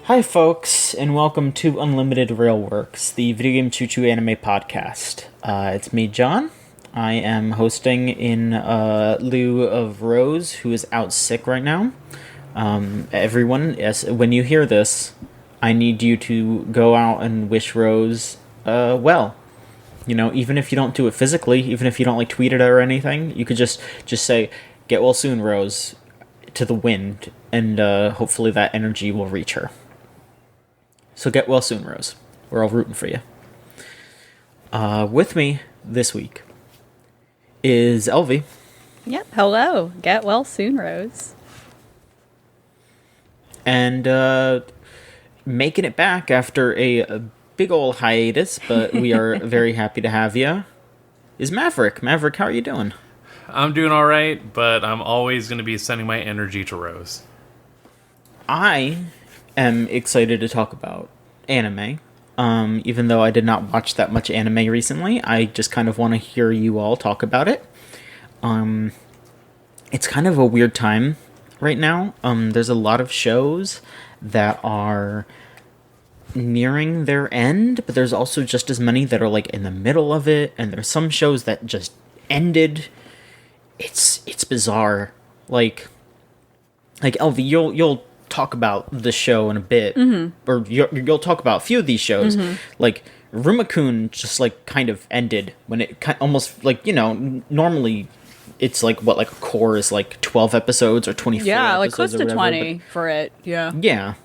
Hi, folks, and welcome to Unlimited Railworks, the video game choo-choo anime podcast. It's me, John. I am hosting in lieu of Rose, who is out sick right now. Everyone, yes, when you hear this, I need you to go out and wish Rose well. You know, even if you don't do it physically, even if you don't like tweet it or anything, you could just say, "Get well soon, Rose," to the wind, and hopefully that energy will reach her. So get well soon, Rose. We're all rooting for you. With me this week is Elvie. Yep. Hello. Get well soon, Rose. And making it back after a big ol' hiatus, but we are very happy to have you, is Maverick. Maverick, how are you doing? I'm doing all right, but I'm always going to be sending my energy to Rose. I am excited to talk about anime. Even though I did not watch that much anime recently, I just kind of want to hear you all talk about it. It's kind of a weird time right now. There's a lot of shows that are nearing their end, but there's also just as many that are like in the middle of it, and there's some shows that just ended. It's bizarre. Like Elvie, you'll talk about the show in a bit, or you'll talk about a few of these shows. Like Rumakun just like kind of ended when it almost like, you know, normally it's like what, like a core is like 12 episodes or 24 Yeah, like episodes close to or whatever, 20 for it. yeah,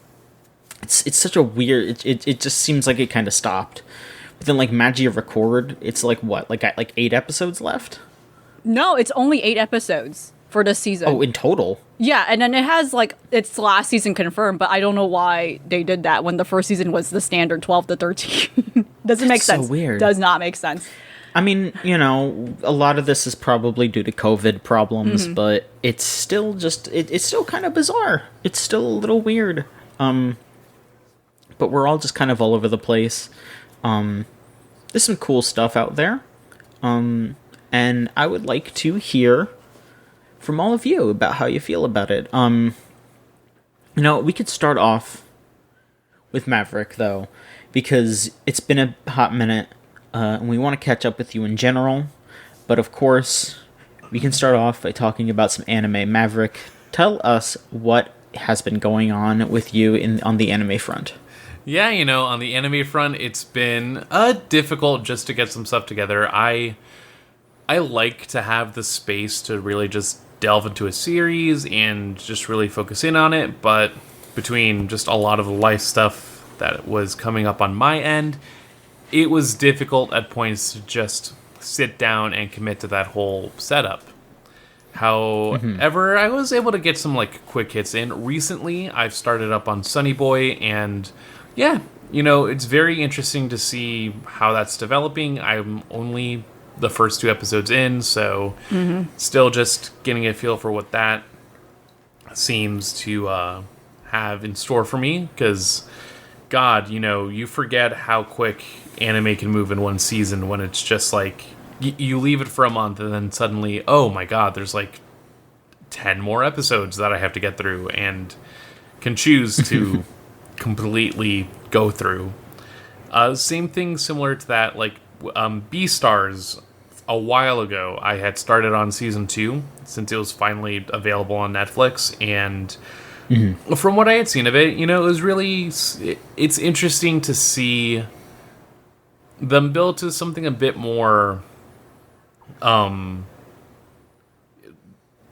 it's such a weird, it just seems like it kind of stopped. But then like Magia Record, it's like what, like 8 episodes left? No, it's only 8 episodes for this season. Oh, in total? Yeah, and then it has like its last season confirmed, but I don't know why they did that when the first season was the standard 12 to 13. Doesn't make sense. So weird. Does not make sense. I mean, you know, a lot of this is probably due to COVID problems, but it's still just, it's still kind of bizarre. It's still a little weird. But we're all just kind of all over the place. There's some cool stuff out there. And I would like to hear from all of you about how you feel about it. You know, we could start off with Maverick, though, because it's been a hot minute, and we want to catch up with you in general. But of course, we can start off by talking about some anime. Maverick, tell us what has been going on with you on the anime front. Yeah, you know, on the anime front, it's been difficult just to get some stuff together. I like to have the space to really just delve into a series and just really focus in on it, but between just a lot of the life stuff that was coming up on my end, it was difficult at points to just sit down and commit to that whole setup. However, I was able to get some like quick hits in. Recently, I've started up on Sunny Boy, and yeah, you know, it's very interesting to see how that's developing. I'm only the first 2 episodes in, so still just getting a feel for what that seems to have in store for me, because God, you know, you forget how quick anime can move in one season when it's just like you leave it for a month and then suddenly, oh my God, there's like 10 more episodes that I have to get through and can choose to completely go through. Same thing similar to that, like Beastars. A while ago, I had started on season 2 since it was finally available on Netflix, and from what I had seen of it, you know, it was really, it's interesting to see them build to something a bit more.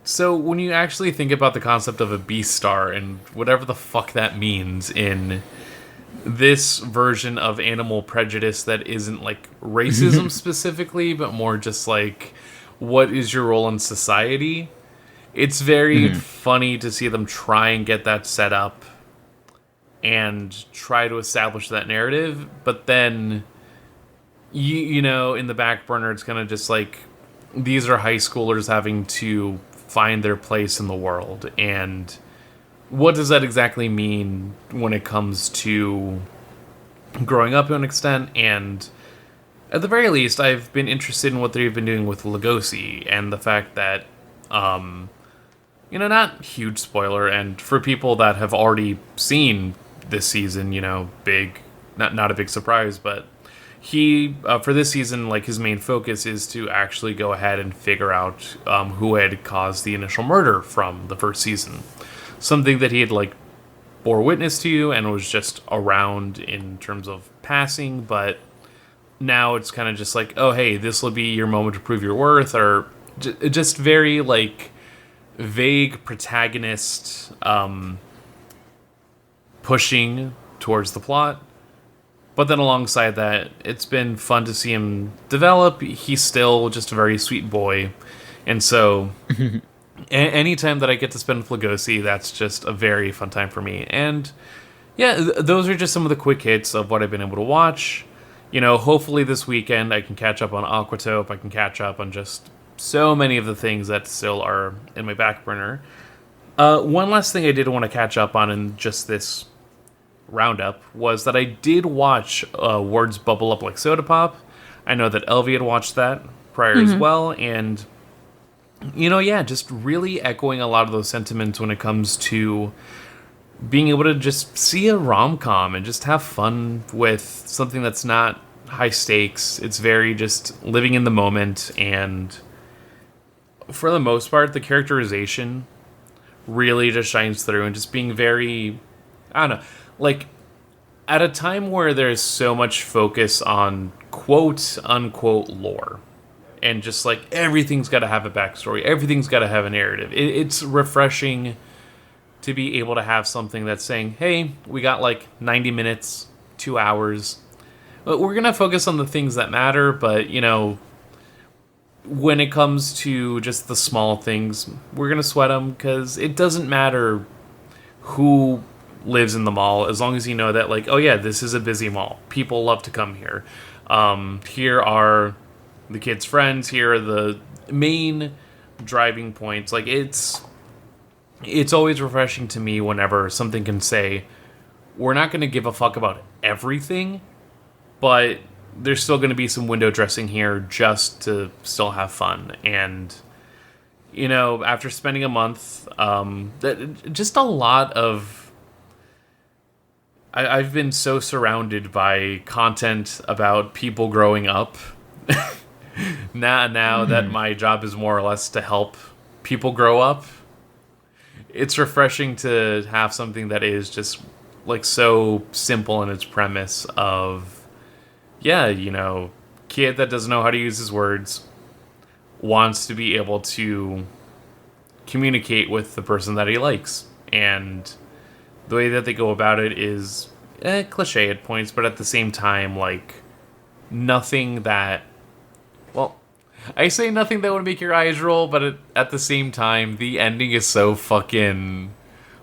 So when you actually think about the concept of a Beast Star and whatever the fuck that means in this version of animal prejudice that isn't like racism specifically, but more just like, what is your role in society? It's very funny to see them try and get that set up and try to establish that narrative, but then you know, in the back burner, it's kind of just like, these are high schoolers having to find their place in the world, and what does that exactly mean when it comes to growing up to an extent? And at the very least, I've been interested in what they've been doing with Lugosi, and the fact that, you know, not huge spoiler, and for people that have already seen this season. Big, not a big surprise, but he for this season, like his main focus is to actually go ahead and figure out who had caused the initial murder from the first season. Something that he had like bore witness to and was just around in terms of passing, but now it's kind of just like, oh hey, this will be your moment to prove your worth, or just very like vague protagonist pushing towards the plot. But then alongside that, it's been fun to see him develop. He's still just a very sweet boy, and so anytime that I get to spend with Lugosi, that's just a very fun time for me. And yeah, those are just some of the quick hits of what I've been able to watch. Hopefully this weekend I can catch up on Aquatope. I can catch up on just so many of the things that still are in my back burner. One last thing I did want to catch up on in just this roundup was that I did watch Words Bubble Up Like Soda Pop. I know that Elvie had watched that prior as well, and just really echoing a lot of those sentiments when it comes to being able to just see a rom-com and just have fun with something that's not high stakes. It's very just living in the moment, and for the most part, the characterization really just shines through, and just being very, I don't know, like, at a time where there's so much focus on quote-unquote lore, and just, like, everything's got to have a backstory, everything's got to have a narrative, it's refreshing to be able to have something that's saying, hey, we got, like, 90 minutes, 2 hours, but we're going to focus on the things that matter, but, when it comes to just the small things, we're going to sweat them, because it doesn't matter who lives in the mall, as long as you know that, like, oh yeah, this is a busy mall. People love to come here. Here are the kids' friends. Here are the main driving points. Like, it's always refreshing to me whenever something can say, we're not going to give a fuck about everything, but there's still going to be some window dressing here just to still have fun. And after spending a month, just a lot of, I've been so surrounded by content about people growing up. now that my job is more or less to help people grow up, it's refreshing to have something that is just like so simple in its premise of, kid that doesn't know how to use his words wants to be able to communicate with the person that he likes, and the way that they go about it is cliche at points, but at the same time, like, nothing that, well, I say nothing that would make your eyes roll, but at the same time, the ending is so fucking,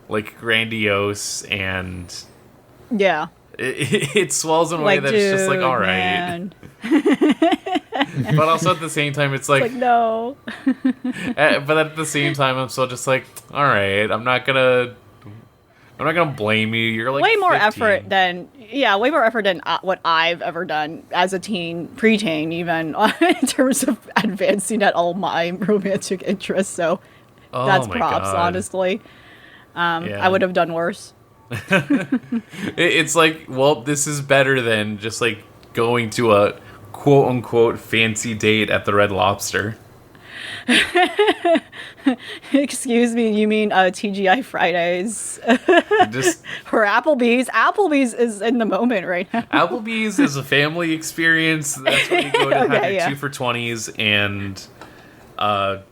like, grandiose, and yeah, it swells in a way that's just like, all right. But also at the same time, it's like no. but at the same time, I'm still just like, all right, I'm not gonna blame you. You're like way more 15. effort than what I've ever done as a teen, preteen, even in terms of advancing at all my romantic interests. So that's props, honestly. I would have done worse. It's like, well, this is better than just like going to a quote unquote fancy date at the Red Lobster. Excuse me, you mean TGI Fridays? Just or Applebee's? Applebee's is in the moment right now. Applebee's is a family experience. That's where you go to have your 2 for $20s and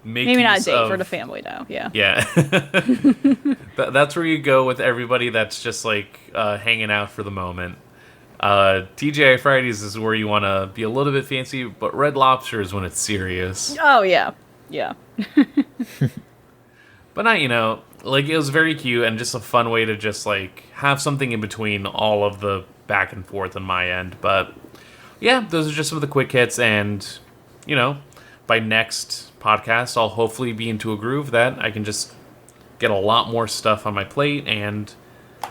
make maybe not a use date of, for the family though. Yeah. That's where you go with everybody that's just like hanging out for the moment. TGI Fridays is where you want to be a little bit fancy, but Red Lobster is when it's serious. Oh yeah. Yeah. But not, like, it was very cute and just a fun way to just like have something in between all of the back and forth on my end. But yeah, those are just some of the quick hits, and by next podcast I'll hopefully be into a groove that I can just get a lot more stuff on my plate and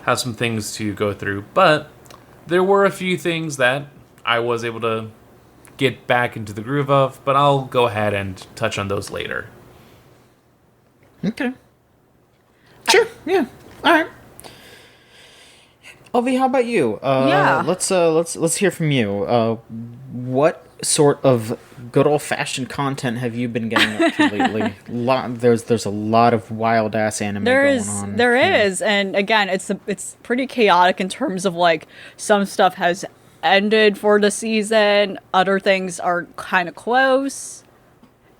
have some things to go through. But there were a few things that I was able to get back into the groove of, but I'll go ahead and touch on those later. Okay. Sure, yeah. All right. Ovi, how about you? Yeah. Let's hear from you. What sort of good old fashioned content have you been getting up to lately? There's a lot of wild ass anime going on. There is, and again, it's pretty chaotic in terms of like some stuff has ended for the season, other things are kind of close,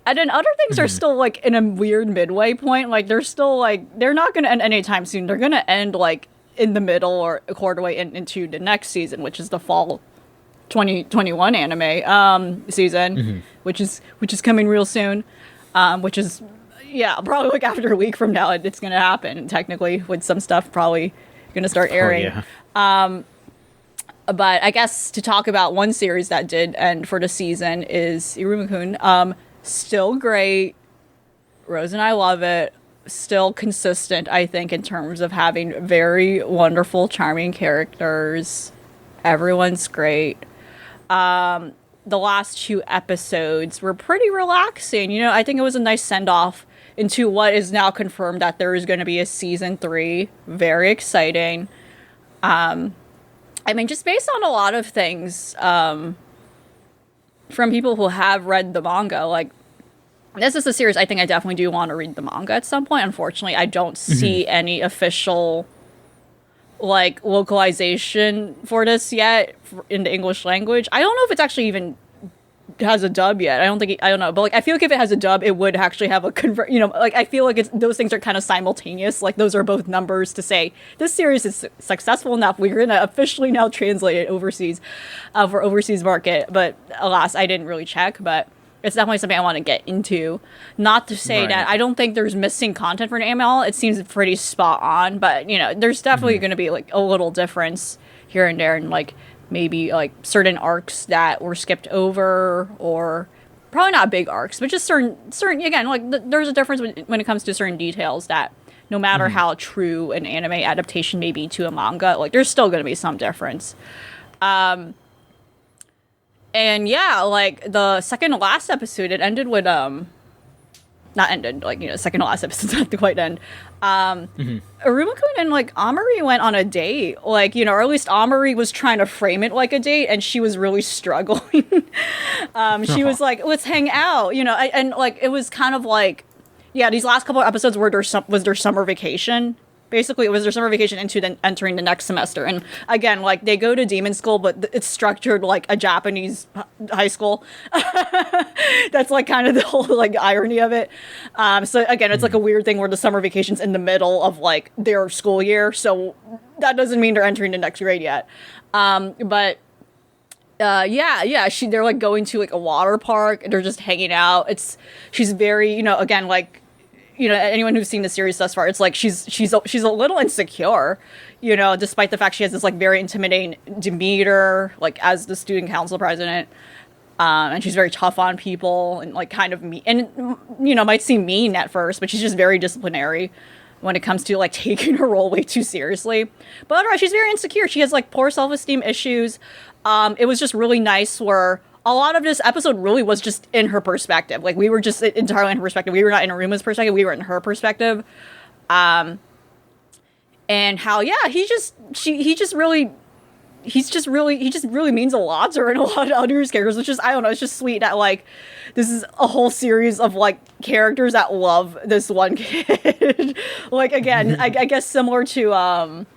and then other things are still like in a weird midway point. Like they're still like they're not going to end anytime soon. They're going to end like in the middle or a quarter way into the next season, which is the fall 2021 anime season, which is coming real soon, which is probably like after a week from now it's gonna happen technically, with some stuff probably gonna start airing. But I guess to talk about one series that did end for the season is Iruma-kun. Still great. Rose and I love it. Still consistent, I think, in terms of having very wonderful, charming characters. Everyone's great. The last 2 episodes were pretty relaxing. You know, I think it was a nice send-off into what is now confirmed that there is going to be a season 3. Very exciting. I mean, just based on a lot of things from people who have read the manga, like, this is a series I think I definitely do want to read the manga at some point. Unfortunately, I don't see any official like localization for this yet in the English language. I don't know if it's actually even has a dub yet. I don't know, but like I feel like if it has a dub, it would actually have a like I feel like those things are kind of simultaneous. Like those are both numbers to say this series is successful enough. We're gonna officially now translate it overseas for overseas market. But alas, I didn't really check. But it's definitely something I want to get into. Not to say that I don't think there's missing content for an AML. It seems pretty spot on, but you know, there's definitely going to be like a little difference here and there, and like maybe like certain arcs that were skipped over, or probably not big arcs, but just certain again, like there's a difference when it comes to certain details that no matter how true an anime adaptation may be to a manga, like there's still going to be some difference. And yeah, like the second to last episode, it ended with not ended, like, you know, second to last episode's not the quite end. Iruma-kun and like Amari went on a date, like, you know, or at least Amari was trying to frame it like a date, and she was really struggling. She was like, let's hang out, you know, and like it was kind of like, yeah, these last couple of episodes were was their summer vacation. Basically, it was their summer vacation into entering the next semester. And again, like, they go to demon school, but it's structured like a Japanese high school. That's, like, kind of the whole, like, irony of it. So, again, it's, like, a weird thing where the summer vacation's in the middle of, like, their school year. So that doesn't mean they're entering the next grade yet. They're, like, going to, like, a water park. They're just hanging out. She's very, you know, again, like, you know, anyone who's seen the series thus far, it's like she's a little insecure, you know, despite the fact she has this like very intimidating demeanor, like as the student council president, and she's very tough on people and like kind of mean, and you know, might seem mean at first, but she's just very disciplinary when it comes to like taking her role way too seriously. But otherwise, she's very insecure. She has like poor self-esteem issues. It was just really nice where a lot of this episode really was just in her perspective. Like, we were just entirely in her perspective. We were not in Aruma's perspective. We were in her perspective. And how, yeah, he just really means a lot to her and a lot of others characters, which is, I don't know, it's just sweet that, like, this is a whole series of, like, characters that love this one kid. Like, again, I guess similar to,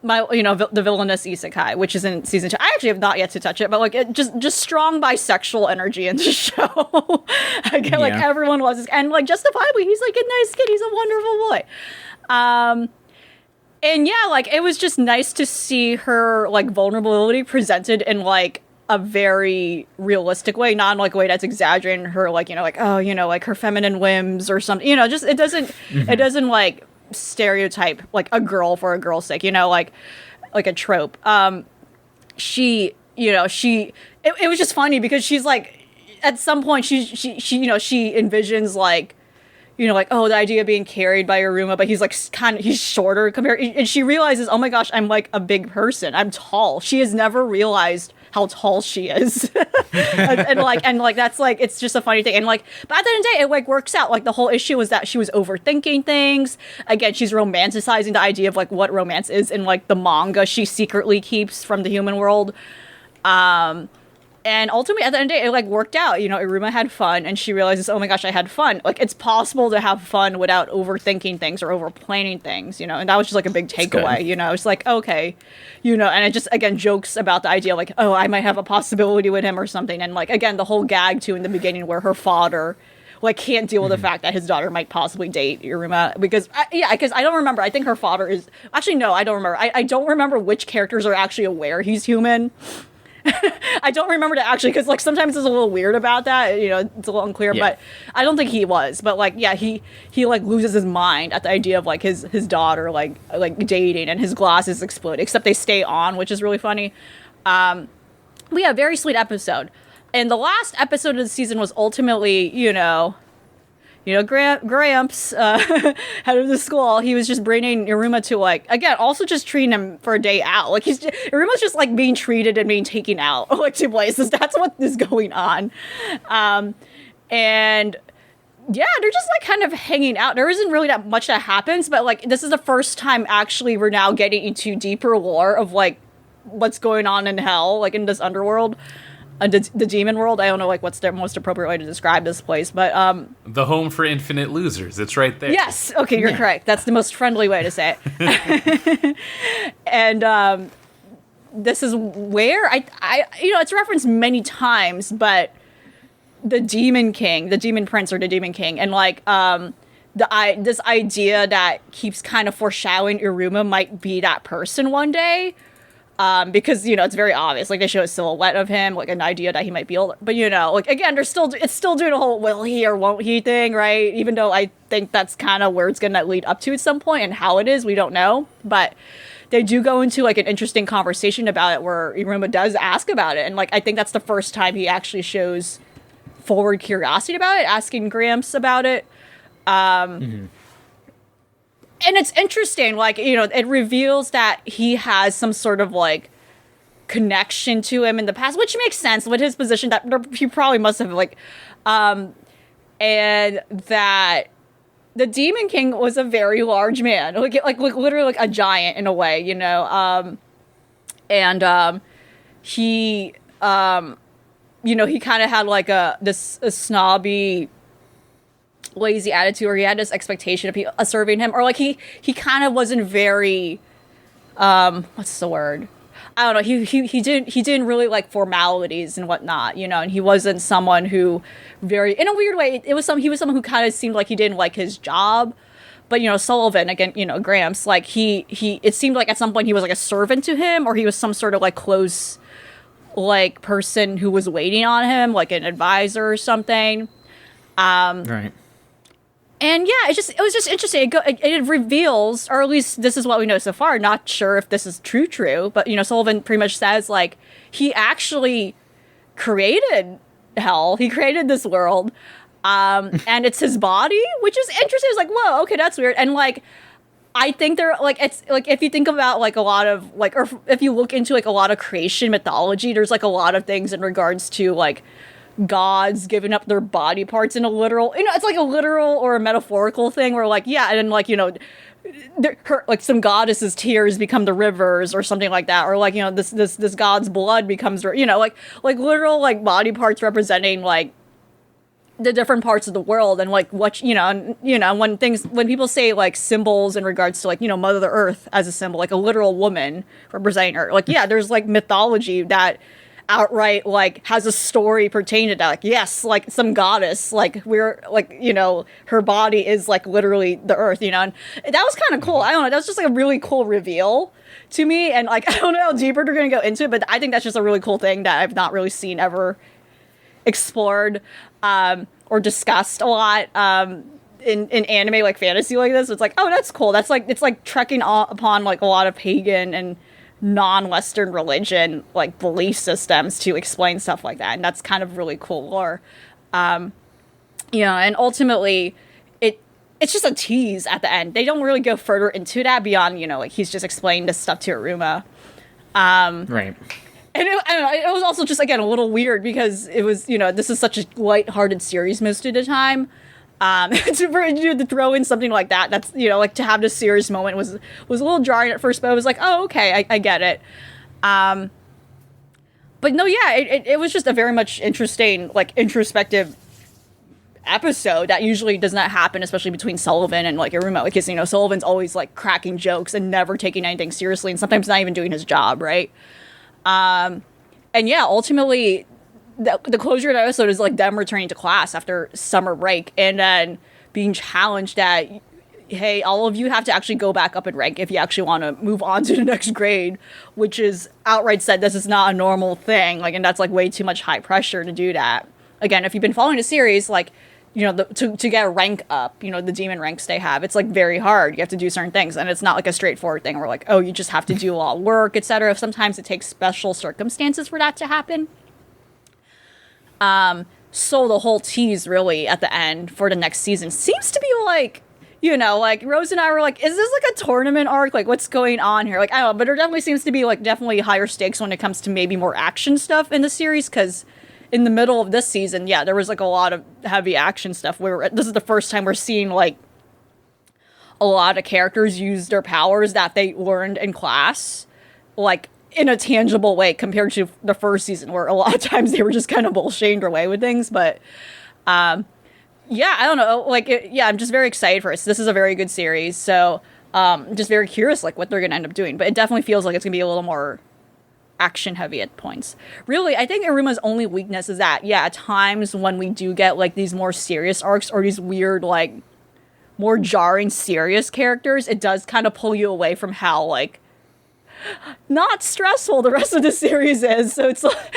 the villainous isekai, which is in season 2. I actually have not yet to touch it, but like it just strong bisexual energy in the show. Again, like everyone loves this, and like justifiably, he's like a nice kid. He's a wonderful boy. And yeah, like it was just nice to see her like vulnerability presented in like a very realistic way, not in like a way that's exaggerating her, like, you know, like, oh, you know, like her feminine whims or something. You know, just it doesn't like stereotype like a girl for a girl's sake, you know, like a trope. It was just funny because she's like, at some point she you know, she envisions like, you know, like, oh, the idea of being carried by Iruma, but he's like he's shorter compared, and she realizes, oh my gosh, I'm like a big person, I'm tall. She has never realized how tall she is. and like that's like, it's just a funny thing. And like, but at the end of the day, it like works out. Like the whole issue was that she was overthinking things. Again, she's romanticizing the idea of like what romance is in like the manga she secretly keeps from the human world. And ultimately, at the end of the day, it like worked out. You know, Iruma had fun, and she realizes, oh my gosh, I had fun. Like, it's possible to have fun without overthinking things or over planning things, you know. And that was just like a big takeaway. You know, it's like, okay, you know. And it just again jokes about the idea like, oh, I might have a possibility with him or something. And like again, the whole gag too in the beginning where her father like can't deal with the fact that his daughter might possibly date Iruma because I don't remember. I think her father is actually no, I don't remember. I don't remember which characters are actually aware he's human. I don't remember that actually because like sometimes it's a little weird about that, you know, it's a little unclear, but I don't think he was. But like he like loses his mind at the idea of like his daughter like dating, and his glasses explode, except they stay on, which is really funny. Very sweet episode. And the last episode of the season was ultimately, you know, Gramps, head of the school, he was just bringing Iruma to, like, again, also just treating him for a day out. Like, Iruma's just, like, being treated and being taken out, like, to places. That's what is going on. And, yeah, they're just, like, kind of hanging out. There isn't really that much that happens, but, like, this is the first time, actually, we're now getting into deeper lore of, like, what's going on in hell, like, in this underworld. The demon world. I don't know like what's the most appropriate way to describe this place, but the home for infinite losers. It's right there. Yes. Okay, you're correct. That's the most friendly way to say it. And this is where I you know, it's referenced many times, but the demon king, the demon prince, or the demon king, and like this idea that keeps kind of foreshadowing Iruma might be that person one day. Because, you know, it's very obvious. Like, they show a silhouette of him, like, an idea that he might be older. But, you know, like, again, it's still doing a whole will he or won't he thing, right? Even though I think that's kind of where it's going to lead up to at some point, and how it is, we don't know. But they do go into, like, an interesting conversation about it where Iruma does ask about it. And, like, I think that's the first time he actually shows forward curiosity about it, asking Gramps about it. And it's interesting, like, you know, it reveals that he has some sort of, like, connection to him in the past, which makes sense with his position that he probably must have, like, and that the Demon King was a very large man, like literally, like, a giant in a way, you know, and he, you know, he kind of had, like, a snobby, lazy attitude, or he had this expectation of people serving him, or like he kind of wasn't very what's the word, I don't know, he didn't really like formalities and whatnot, you know, and he wasn't someone who very, in a weird way, he was someone who kind of seemed like he didn't like his job. But, you know, Sullivan, again, you know, Gramps, like he it seemed like at some point he was like a servant to him, or he was some sort of like close like person who was waiting on him, like an advisor or something. Right. And yeah, it was just interesting. It reveals, or at least this is what we know so far. Not sure if this is true, but you know, Sullivan pretty much says like he actually created hell. He created this world, and it's his body, which is interesting. It's like, whoa, okay, that's weird. And like, I think there, like, it's like if you think about like a lot of like, or if you look into like a lot of creation mythology, there's like a lot of things in regards to like gods giving up their body parts in a literal, you know, it's like a literal or a metaphorical thing where like, yeah, and then like, you know, like some goddess's tears become the rivers or something like that, or like, you know, this god's blood becomes, you know, like literal like body parts representing like the different parts of the world. And like what, you know, and, you know, when people say like symbols in regards to like, you know, Mother Earth as a symbol, like a literal woman representing her, like, yeah, there's like mythology that outright like has a story pertaining to that, like, yes, like some goddess, like we're like, you know, her body is like literally the earth, you know. And that was kind of cool. I don't know, that was just like a really cool reveal to me. And like, I don't know how deeper they're gonna go into it, but I think that's just a really cool thing that I've not really seen ever explored or discussed a lot in anime like fantasy like this. It's like, oh, that's cool. That's like, it's like trekking upon like a lot of pagan and non-Western religion like belief systems to explain stuff like that, and that's kind of really cool lore. You know, and ultimately it's just a tease at the end. They don't really go further into that beyond, you know, like he's just explaining this stuff to Iruma. Right. And it was also just, again, a little weird because it was, this is such a lighthearted series most of the time. To throw in something like that, that's, like, to have this serious moment was a little jarring at first, but I was like, oh, okay, I get it. But no, yeah, it was just a very much interesting, like, introspective episode that usually does not happen, especially between Sullivan and, like, Iruma, because, Sullivan's always, like, cracking jokes and never taking anything seriously, and sometimes not even doing his job, right? And yeah, ultimately, the closure of the episode is, like, them returning to class after summer break and then being challenged that, hey, all of you have to actually go back up in rank if you actually want to move on to the next grade, which is outright said this is not a normal thing, like, and that's, like, way too much high pressure to do that. Again, if you've been following the series, like, to get a rank up, the demon ranks they have, it's, like, very hard. You have to do certain things, and it's not, like, a straightforward thing where, like, oh, you just have to do a lot of work, etc. Sometimes it takes special circumstances for that to happen. So the whole tease, really, at the end for the next season seems to be, like, like, Rose and I were like, is this, like, a tournament arc? Like, what's going on here? Like, I don't know, but there definitely seems to be, like, definitely higher stakes when it comes to maybe more action stuff in the series, because in the middle of this season, yeah, there was, like, a lot of heavy action stuff where this is the first time we're seeing, like, a lot of characters use their powers that they learned in class, like, in a tangible way compared to the first season where a lot of times they were just kind of bullshitting their way with things. But, yeah, I don't know. Like, I'm just very excited for it. So this is a very good series. So, just very curious, like, what they're going to end up doing. But it definitely feels like it's going to be a little more action heavy at points. Really, I think Iruma's only weakness is that, yeah, at times when we do get, like, these more serious arcs or these weird, like, more jarring serious characters, it does kind of pull you away from how, like, not stressful the rest of the series is. So it's like,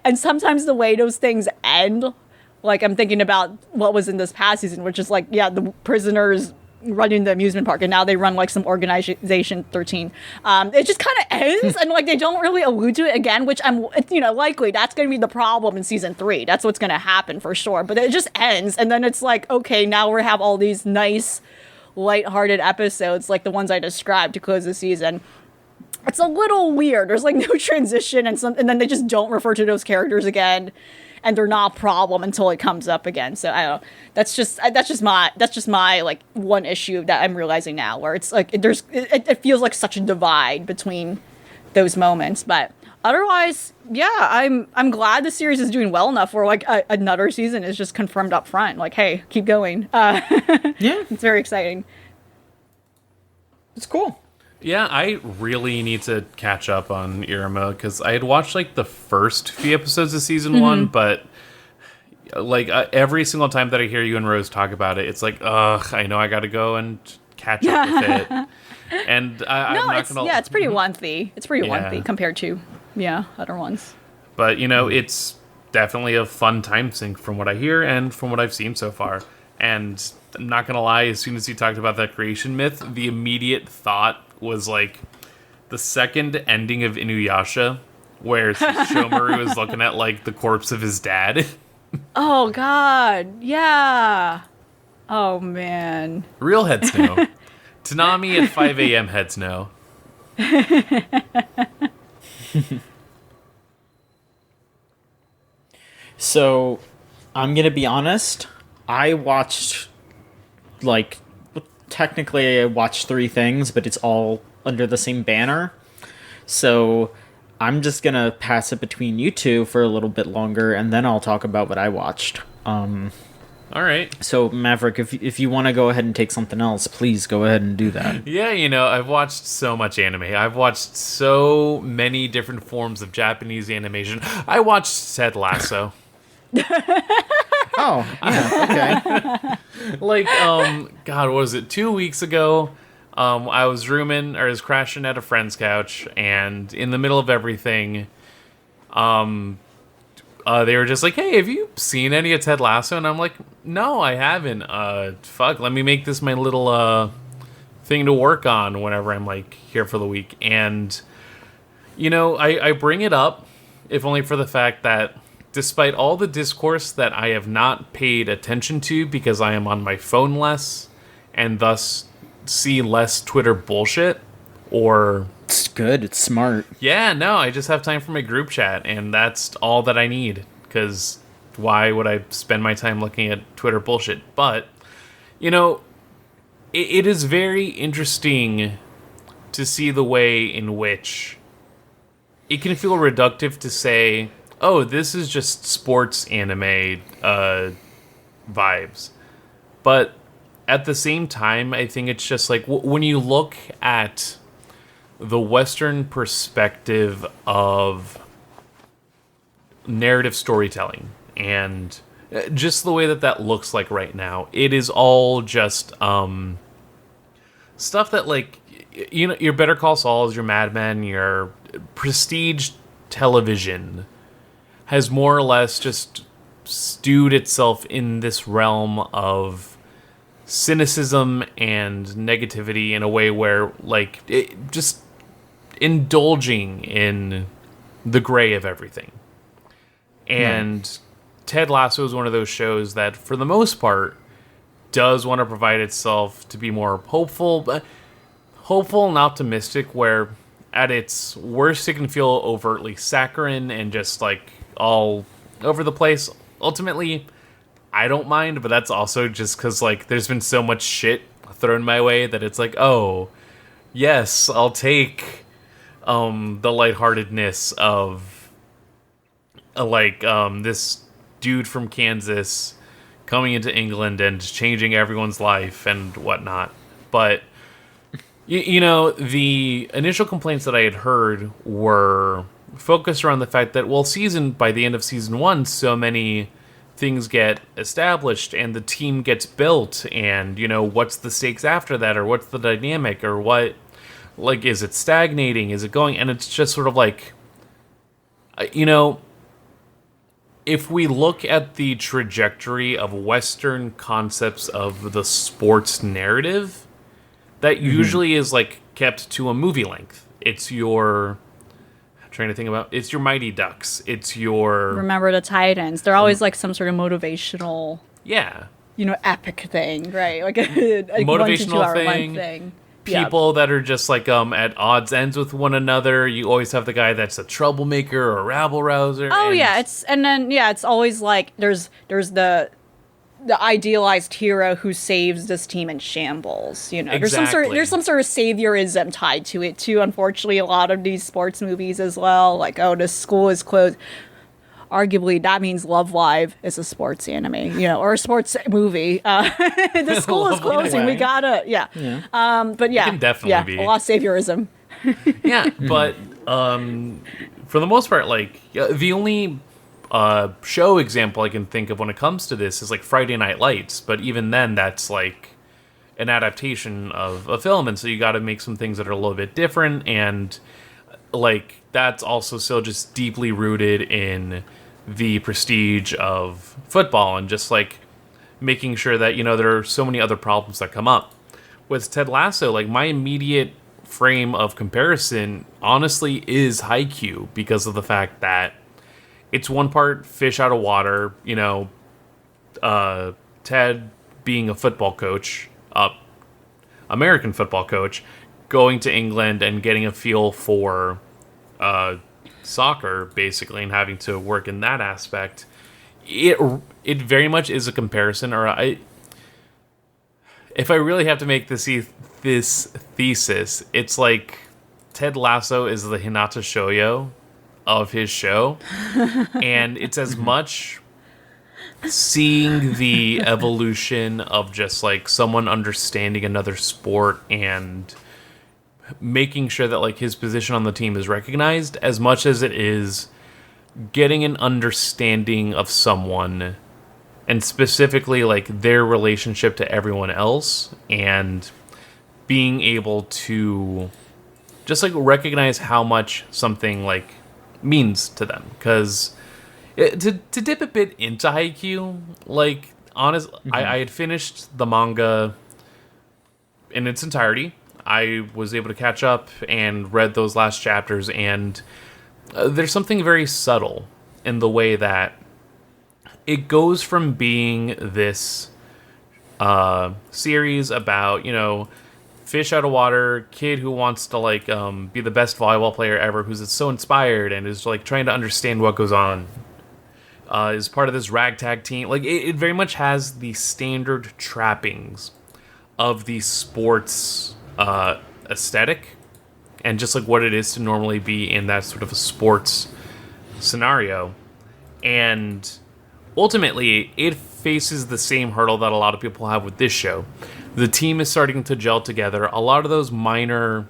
and sometimes the way those things end, like, I'm thinking about what was in this past season, which is, like, yeah, the prisoners running the amusement park, and now they run, like, some organization 13. It just kind of ends, and, like, they don't really allude to it again, which I'm, likely that's going to be the problem in season 3. That's what's going to happen for sure. But it just ends, and then it's like, okay, now we have all these nice, lighthearted episodes, like the ones I described to close the season. It's a little weird. There's, like, no transition, and then they just don't refer to those characters again, and they're not a problem until it comes up again. So I don't know. That's just my like, one issue that I'm realizing now, where it's like it feels like such a divide between those moments. But otherwise, yeah, I'm glad the series is doing well enough where, like, another season is just confirmed up front. Like, hey, keep going. Yeah, it's very exciting. It's cool. Yeah, I really need to catch up on Iruma, because I had watched, like, the first few episodes of season 1, but, like, every single time that I hear you and Rose talk about it, it's like, ugh, I know I gotta go and catch up with it. And I'm not gonna... Yeah, it's pretty lengthy. It's pretty lengthy compared to, other ones. But, it's definitely a fun time sink from what I hear and from what I've seen so far. And I'm not gonna lie, as soon as you talked about that creation myth, the immediate thought was, like, the second ending of Inuyasha, where Shomaru is looking at, like, the corpse of his dad. Oh, God. Yeah. Oh, man. Real heads know. Tanami at 5 a.m. heads know. So, I'm going to be honest. I watched, like... Technically, I watched 3 things, but it's all under the same banner. So I'm just gonna pass it between you two for a little bit longer, and then I'll talk about what I watched. All right. So Maverick, if you want to go ahead and take something else, please go ahead and do that. Yeah, I've watched so much anime. I've watched so many different forms of Japanese animation. I watched Ted Lasso. Oh, yeah, okay. Like, God, what was it? 2 weeks ago, I was crashing at a friend's couch, and in the middle of everything, they were just like, hey, have you seen any of Ted Lasso? And I'm like, no, I haven't. Fuck, let me make this my little, thing to work on whenever I'm, like, here for the week. And, I bring it up, if only for the fact that despite all the discourse that I have not paid attention to because I am on my phone less and thus see less Twitter bullshit or It's good. It's smart. Yeah, no, I just have time for my group chat, and that's all that I need. Because why would I spend my time looking at Twitter bullshit? But, you know, it is very interesting to see the way in which it can feel reductive to say, oh, this is just sports anime vibes. But at the same time, I think it's just like when you look at the Western perspective of narrative storytelling and just the way that looks like right now, it is all just stuff that, like, you know, your Better Call Sauls, your Mad Men, your prestige television has more or less just stewed itself in this realm of cynicism and negativity in a way where, like, it just indulging in the gray of everything. And Ted Lasso is one of those shows that, for the most part, does want to provide itself to be more hopeful and optimistic, where at its worst it can feel overtly saccharine and just, like, all over the place. Ultimately, I don't mind, but that's also just because, like, there's been so much shit thrown my way that it's like, oh, yes, I'll take the lightheartedness of this dude from Kansas coming into England and changing everyone's life and whatnot. But you know, the initial complaints that I had heard were focused around the fact that, well, by the end of season 1, so many things get established and the team gets built, and, you know, what's the stakes after that, or what's the dynamic, or what, like, is it stagnating, is it going, and it's just sort of like, you know, if we look at the trajectory of Western concepts of the sports narrative, that usually is, like, kept to a movie length. It's your... it's your Mighty Ducks. It's your... Remember the Titans. They're always, like, some sort of motivational... Yeah. You know, epic thing, right? Like a motivational thing. People that are just, like, at odds ends with one another. You always have the guy that's a troublemaker or a rabble-rouser. Oh, yeah. It's always, like, there's the idealized hero who saves this team in shambles. You know, exactly. There's some sort of saviorism tied to it too. Unfortunately, a lot of these sports movies as well. Like, oh, this school is closed. Arguably, that means Love Live is a sports anime, you know, or a sports movie. The school is closing. We gotta, but yeah, it can definitely be a lot of saviorism. Yeah, but for the most part, like, the only show example I can think of when it comes to this is, like, Friday Night Lights, but even then that's, like, an adaptation of a film, and so you got to make some things that are a little bit different, and, like, that's also still just deeply rooted in the prestige of football and just, like, making sure that, you know, there are so many other problems that come up. With Ted Lasso, like, my immediate frame of comparison honestly is Haikyuu, because of the fact that it's one part fish out of water, you know, Ted being a football coach, American football coach, going to England and getting a feel for soccer, basically, and having to work in that aspect. It very much is a comparison, if I really have to make this thesis, it's like Ted Lasso is the Hinata Shoyo of his show, and it's as much seeing the evolution of just, like, someone understanding another sport and making sure that, like, his position on the team is recognized, as much as it is getting an understanding of someone, and specifically, like, their relationship to everyone else, and being able to just, like, recognize how much something, like, means to them. Because to dip a bit into Haikyuu, like, I had finished the manga in its entirety. I was able to catch up and read those last chapters, and there's something very subtle in the way that it goes from being this series about, you know, fish out of water, kid who wants to like be the best volleyball player ever, who's so inspired and is like trying to understand what goes on. Is part of this ragtag team. Like it very much has the standard trappings of the sports aesthetic, and just like what it is to normally be in that sort of a sports scenario. And ultimately, it faces the same hurdle that a lot of people have with this show. The team is starting to gel together. A lot of those minor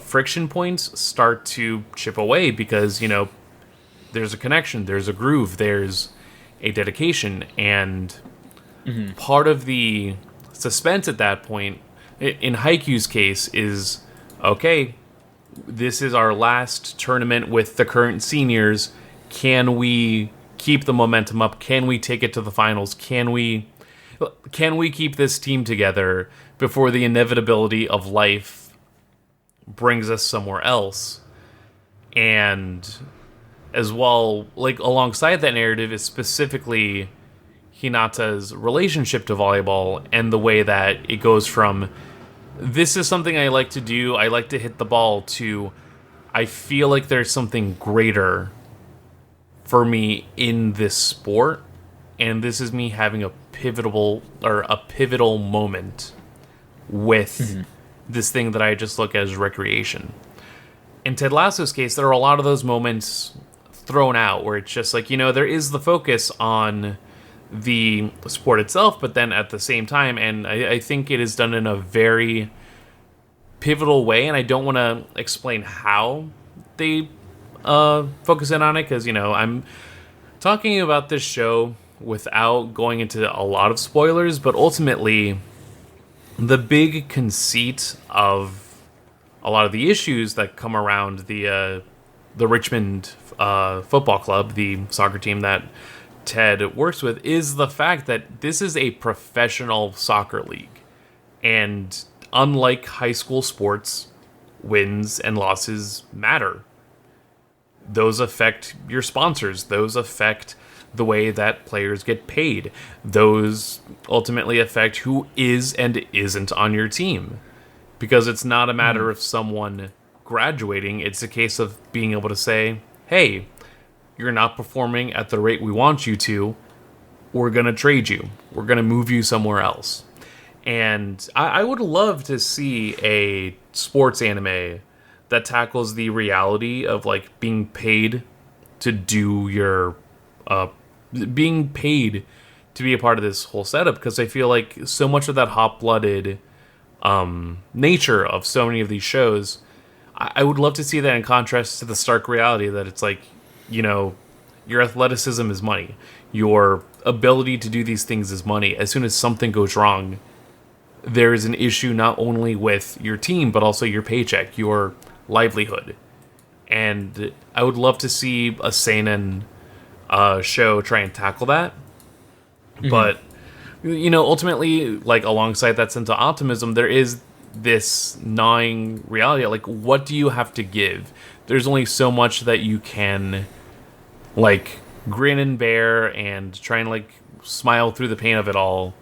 friction points start to chip away because, you know, there's a connection, there's a groove, there's a dedication, and part of the suspense at that point, in Haikyuu's case, is, okay, this is our last tournament with the current seniors. Can we keep the momentum up? Can we take it to the finals? Can we keep this team together before the inevitability of life brings us somewhere else? And as well, like alongside that narrative is specifically Hinata's relationship to volleyball and the way that it goes from, this is something I like to do, I like to hit the ball, to I feel like there's something greater for me in this sport, and this is me having a pivotal moment with this thing that I just look at as recreation. In Ted Lasso's case, there are a lot of those moments thrown out where it's just like, you know, there is the focus on the sport itself, but then at the same time, and I think it is done in a very pivotal way, and I don't want to explain how they focus in on it, because, you know, I'm talking about this show without going into a lot of spoilers, but ultimately the big conceit of a lot of the issues that come around the Richmond football club, the soccer team that Ted works with, is the fact that this is a professional soccer league. And unlike high school sports, wins and losses matter. Those affect your sponsors. Those affect the way that players get paid. Those ultimately affect who is and isn't on your team. Because it's not a matter of someone graduating. It's a case of being able to say, hey, you're not performing at the rate we want you to. We're going to trade you. We're going to move you somewhere else. And I would love to see a sports anime that tackles the reality of like being paid to do your being paid to be a part of this whole setup, because I feel like so much of that hot-blooded nature of so many of these shows, I would love to see that in contrast to the stark reality that it's like, you know, your athleticism is money, your ability to do these things is money. As soon as something goes wrong, there is an issue not only with your team but also your paycheck, your livelihood. And I would love to see a seinen show try and tackle that. But, you know, ultimately, like, alongside that sense of optimism, there is this gnawing reality. Like, what do you have to give? There's only so much that you can, like, grin and bear and try and, like, smile through the pain of it all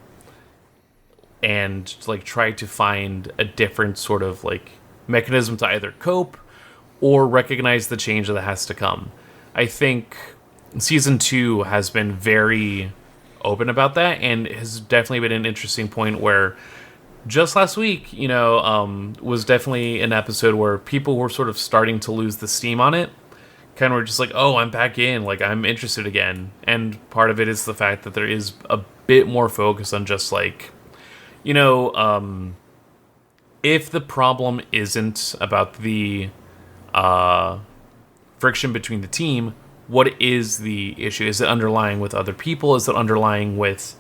and, like, try to find a different sort of, like, mechanism to either cope or recognize the change that has to come. I think Season 2 has been very open about that, and has definitely been an interesting point where just last week, you know, was definitely an episode where people were sort of starting to lose the steam on it. Kind of were just like, oh, I'm back in, like, I'm interested again. And part of it is the fact that there is a bit more focus on just, like, you know, if the problem isn't about the friction between the team, what is the issue? Is it underlying with other people? Is it underlying with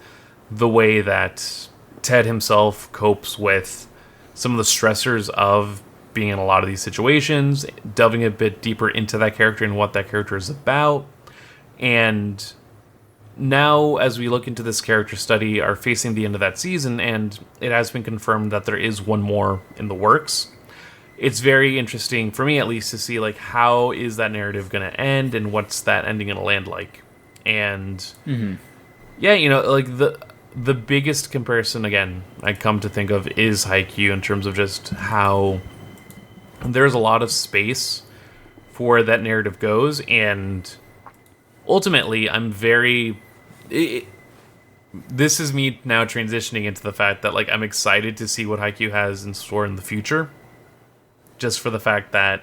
the way that Ted himself copes with some of the stressors of being in a lot of these situations, delving a bit deeper into that character and what that character is about? And now, as we look into this character study, are facing the end of that season, and it has been confirmed that there is one more in the works. It's very interesting, for me at least, to see, like, how is that narrative going to end, and what's that ending going to land like. And, yeah, you know, like, the biggest comparison, again, I come to think of is Haikyuu in terms of just how there's a lot of space for where that narrative goes, and ultimately, this is me now transitioning into the fact that, like, I'm excited to see what Haikyuu has in store in the future, just for the fact that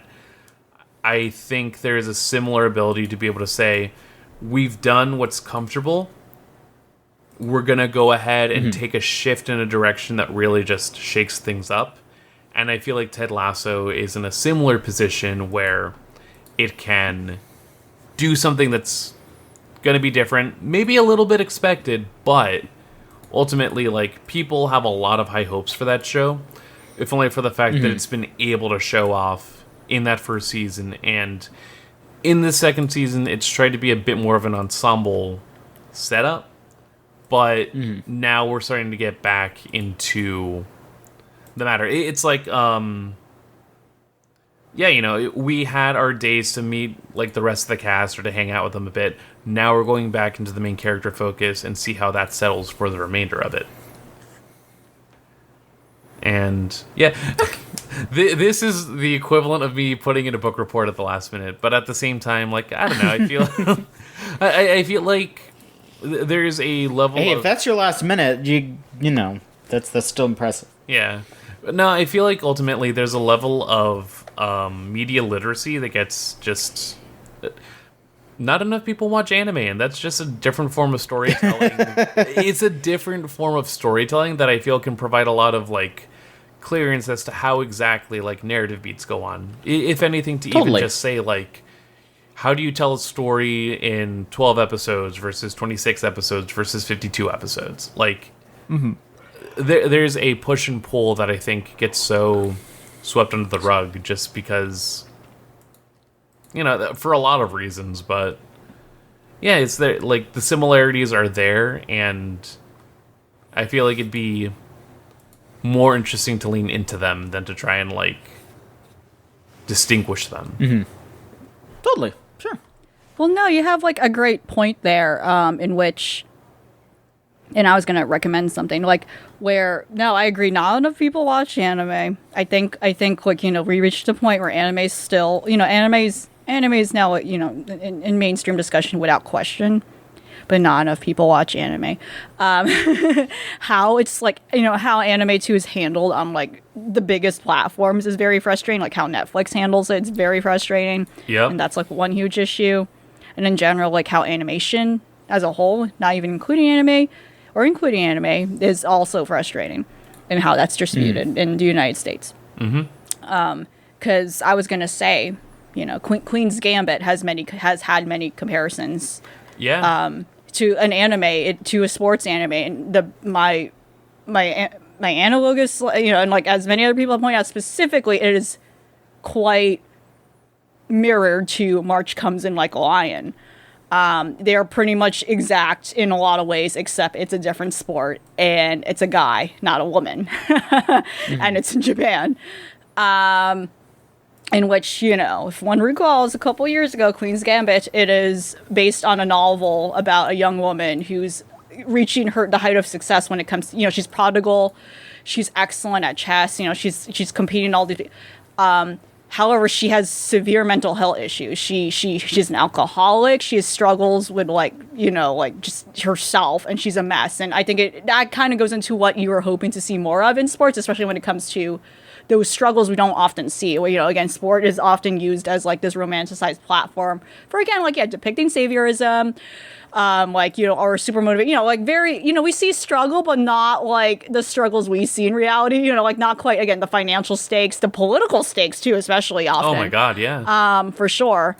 I think there is a similar ability to be able to say, we've done what's comfortable, we're going to go ahead and take a shift in a direction that really just shakes things up. And I feel like Ted Lasso is in a similar position where it can do something that's going to be different, maybe a little bit expected, but ultimately, like, people have a lot of high hopes for that show, if only for the fact that it's been able to show off in that first season. And in the second season, it's tried to be a bit more of an ensemble setup, but now we're starting to get back into the matter. It's like, we had our days to meet, like, the rest of the cast or to hang out with them a bit. Now we're going back into the main character focus and see how that settles for the remainder of it. And, yeah, this is the equivalent of me putting in a book report at the last minute. But at the same time, like, I don't know, I feel I feel like there's a level if that's your last minute, you know, that's still impressive. Yeah. No, I feel like ultimately there's a level of media literacy that gets just... Not enough people watch anime, and that's just a different form of storytelling. It's a different form of storytelling that I feel can provide a lot of, like, clearance as to how exactly, like, narrative beats go on. If anything, to even just say, like, how do you tell a story in 12 episodes versus 26 episodes versus 52 episodes? Like, there's a push and pull that I think gets so swept under the rug just because, you know, for a lot of reasons. But yeah, it's there. Like, the similarities are there, and I feel like it'd be more interesting to lean into them than to try and, like, distinguish them. Totally. Sure. Well, no, you have, like, a great point there, in which, and I was going to recommend something, like, where, no, I agree, not enough people watch anime. I think, like, you know, we reached a point where anime's still, you know, anime is now, you know, in mainstream discussion without question, but not enough people watch anime. How it's, like, you know, how anime too is handled on, like, the biggest platforms is very frustrating. Like, how Netflix handles it's very frustrating. Yep. And that's, like, one huge issue. And in general, like, how animation as a whole, not even including anime or including anime, is also frustrating, and how that's distributed in the United States. Because I was gonna say, you know, Queen's Gambit has had many comparisons. Yeah. To an anime, to a sports anime, and my analog is, you know, and, like, as many other people have pointed out, specifically, it is quite mirrored to March Comes In Like a Lion. They are pretty much exact in a lot of ways, except it's a different sport, and it's a guy, not a woman, and it's in Japan. In which, you know, if one recalls, a couple years ago, Queen's Gambit, it is based on a novel about a young woman who's reaching the height of success when it comes to, you know, she's prodigal, she's excellent at chess, you know, she's competing all the... However, she has severe mental health issues. She's an alcoholic. She has struggles with, like, you know, like, just herself, and she's a mess. And I think that kind of goes into what you were hoping to see more of in sports, especially when it comes to those struggles we don't often see. Well, you know, again, sport is often used as, like, this romanticized platform for, again, like, yeah, depicting saviorism, like, you know, or super motivated, you know, like, very, you know, we see struggle, but not like the struggles we see in reality, you know, like, not quite, again, the financial stakes, the political stakes too, especially often. Oh my God, yeah. For sure.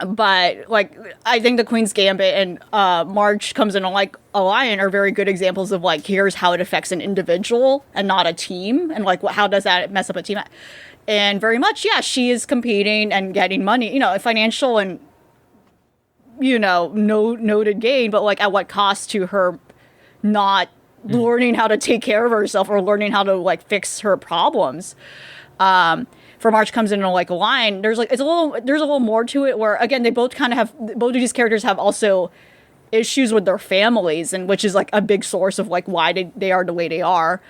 But, like, I think the Queen's Gambit and March Comes In Like a Lion are very good examples of, like, here's how it affects an individual and not a team, and, like, how does that mess up a team. And very much, yeah, she is competing and getting money, you know, financial and, you know, noted gain, but, like, at what cost to her not learning how to take care of herself or learning how to, like, fix her problems. For March Comes In Like a Lion, there's a little more to it, where, again, they both kind of have, both of these characters have also issues with their families, and which is like a big source of like why they are the way they are.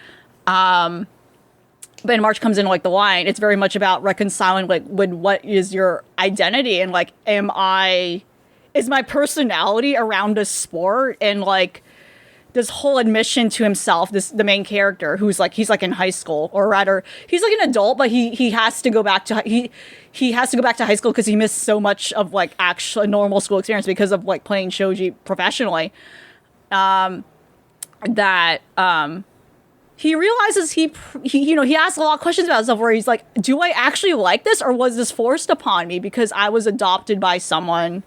But March comes in like the line. It's very much about reconciling like with what is your identity, and like is my personality around a sport, and like this whole admission to himself, the main character who's like he's like in high school, or rather he's like an adult, but he has to go back to he has to go back to high school because he missed so much of like actual normal school experience because of like playing shogi professionally. He realizes he asks a lot of questions about himself where he's like, do I actually like this, or was this forced upon me because I was adopted by someone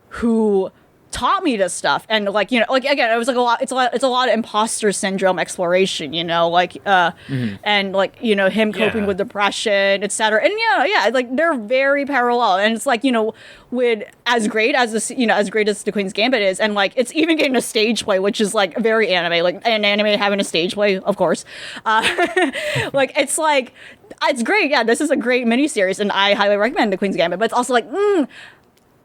who taught me this stuff? And like, you know, like again, it was like it's a lot of imposter syndrome exploration, you know, like and like, you know, him coping with depression, etc. And like they're very parallel, and it's like, you know, with as great as the Queen's Gambit is, and like it's even getting a stage play, which is like very anime, like an anime having a stage play, of course. Like it's like it's great. Yeah, this is a great miniseries, and I highly recommend the Queen's Gambit. But it's also like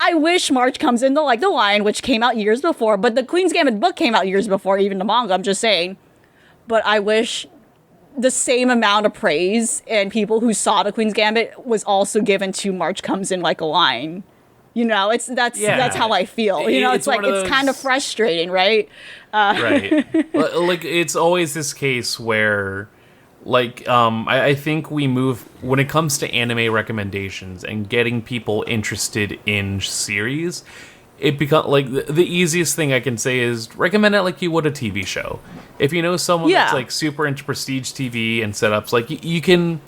I wish March comes into like The Lion, which came out years before, but the Queen's Gambit book came out years before even the manga, I'm just saying. But I wish the same amount of praise and people who saw the Queen's Gambit was also given to March comes in like a line. You know, that's how I feel. You know, it's like it's kind of frustrating, right? Right. Like it's always this case where like I think we move when it comes to anime recommendations and getting people interested in series, it becomes like the easiest thing I can say is recommend it like you would a TV show. If you know someone that's like super into prestige TV and setups, like you can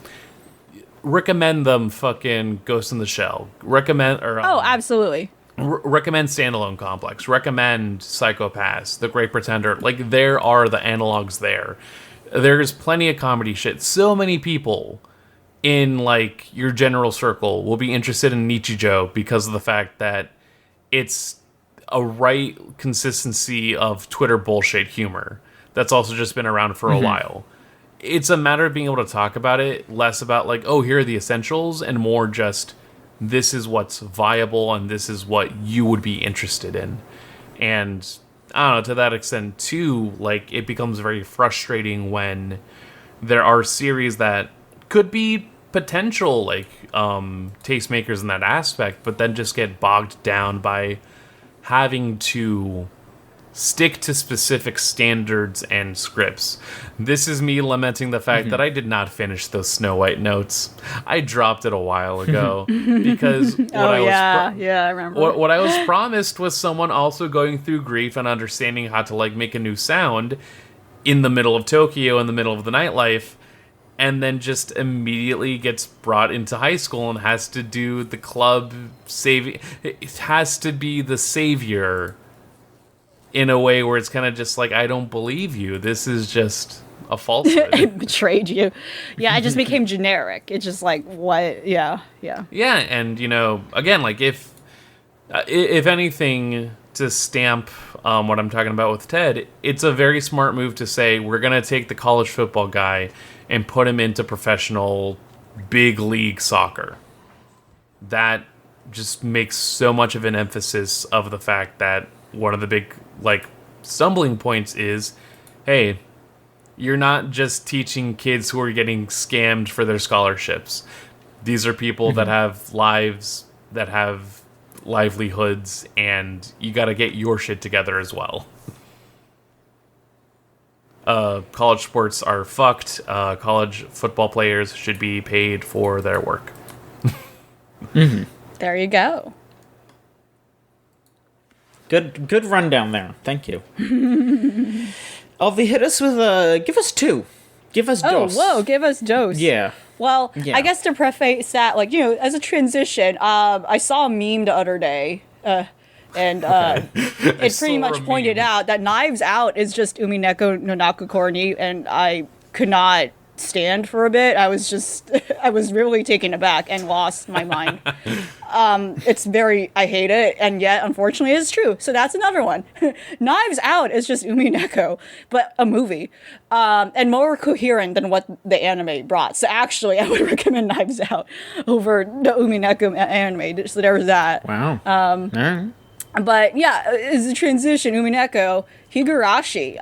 recommend them fucking Ghost in the Shell. Recommend or absolutely. Recommend Standalone Complex. Recommend Psycho-Pass, The Great Pretender. Like there are the analogs there. There's plenty of comedy shit. So many people in like your general circle will be interested in Nichijou because of the fact that it's a right consistency of Twitter bullshit humor that's also just been around for a while. It's a matter of being able to talk about it, less about like, oh, here are the essentials, and more just this is what's viable and this is what you would be interested in. And I don't know, to that extent too, like it becomes very frustrating when there are series that could be potential like tastemakers in that aspect, but then just get bogged down by having to stick to specific standards and scripts. This is me lamenting the fact that I did not finish those Snow White notes. I dropped it a while ago because I remember. What I was promised was someone also going through grief and understanding how to like make a new sound in the middle of Tokyo, in the middle of the nightlife, and then just immediately gets brought into high school and has to do the club saving. It has to be the savior in a way where it's kind of just like, I don't believe you. This is just a falsehood. It betrayed you. Yeah, it just became generic. It's just like, what? Yeah. Yeah, and, you know, again, like, if anything, to stamp what I'm talking about with Ted, it's a very smart move to say, we're going to take the college football guy and put him into professional big league soccer. That just makes so much of an emphasis of the fact that one of the big, like, stumbling points is, hey, you're not just teaching kids who are getting scammed for their scholarships. These are people that have lives, that have livelihoods, and you got to get your shit together as well. College sports are fucked. College football players should be paid for their work. There you go. Good rundown there. Thank you. Alvi, hit us with give us two. Give us dose. Oh, whoa, give us dose. Yeah. Well, yeah. I guess to preface that, like, you know, as a transition, I saw a meme the other day, and it pretty much pointed out that Knives Out is just Umineko no Nakukorni, and I could not stand for a bit. I was really taken aback and lost my mind. I hate it, and yet unfortunately it's true. So that's another one. Knives Out is just Umineko, but a movie, and more coherent than what the anime brought. So actually I would recommend Knives Out over the Umineko anime. So there was that. Wow. But yeah, is the transition Umineko Higurashi.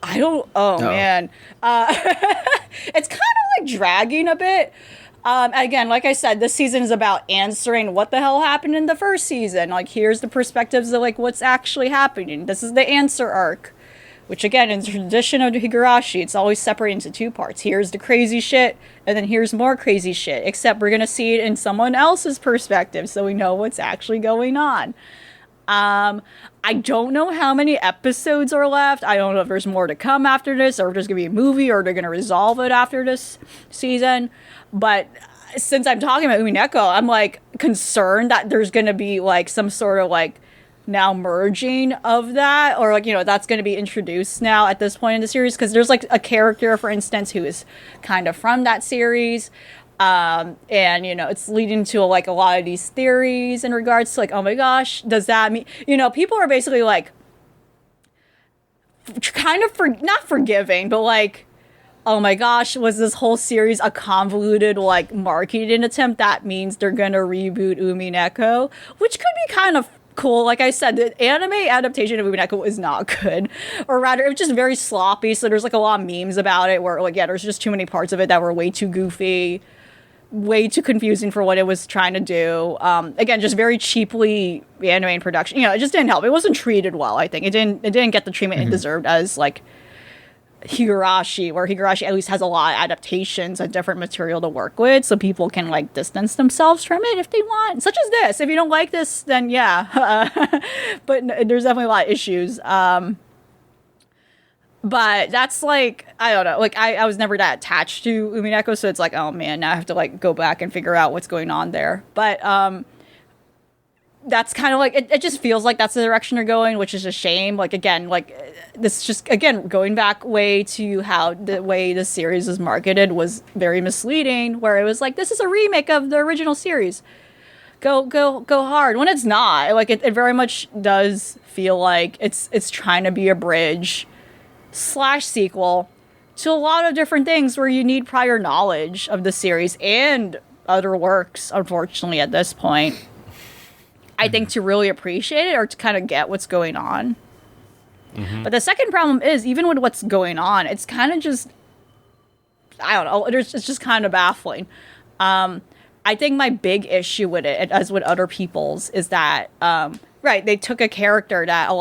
I don't. Oh man, it's kind of like dragging a bit. Again, like I said, this season is about answering what the hell happened in the first season. Like, here's the perspectives of like what's actually happening. This is the answer arc, which again, in the tradition of Higurashi, it's always separated into two parts. Here's the crazy shit, and then here's more crazy shit. Except we're gonna see it in someone else's perspective, so we know what's actually going on. I don't know how many episodes are left. I don't know if there's more to come after this, or if there's gonna be a movie, or they're gonna resolve it after this season. But since I'm talking about Umineko, I'm like concerned that there's gonna be like some sort of like now merging of that, or like, you know, that's gonna be introduced now at this point in the series, because there's like a character, for instance, who is kind of from that series. And, you know, it's leading to like a lot of these theories in regards to like, oh my gosh, does that mean, you know, people are basically like kind of not forgiving, but like, oh my gosh, was this whole series a convoluted like marketing attempt? That means they're going to reboot Umineko, which could be kind of cool. Like I said, the anime adaptation of Umineko is not good, or rather, it was just very sloppy. So there's like a lot of memes about it where like, yeah, there's just too many parts of it that were way too goofy, way too confusing for what it was trying to do. Again, just very cheaply animated production. You know, it just didn't help. It wasn't treated well. I think it didn't get the treatment it deserved as like Higurashi, where Higurashi at least has a lot of adaptations and different material to work with, so people can like distance themselves from it if they want. Such as this. If you don't like this, then yeah. But there's definitely a lot of issues. But that's like, I don't know, like I was never that attached to Umineko, so it's like, oh man, now I have to like go back and figure out what's going on there. But that's kind of like, it just feels like that's the direction they're going, which is a shame. Like, again, like this just, again, going back way to how the way the series was marketed was very misleading, where it was like, this is a remake of the original series. Go hard. When it's not, like it very much does feel like it's trying to be a bridge / sequel to a lot of different things where you need prior knowledge of the series and other works, unfortunately, at this point. I think to really appreciate it or to kind of get what's going on. Mm-hmm. But the second problem is, even with what's going on, it's kind of just, I don't know, it's just kind of baffling. I think my big issue with it, as with other people's, is that, right, they took a character that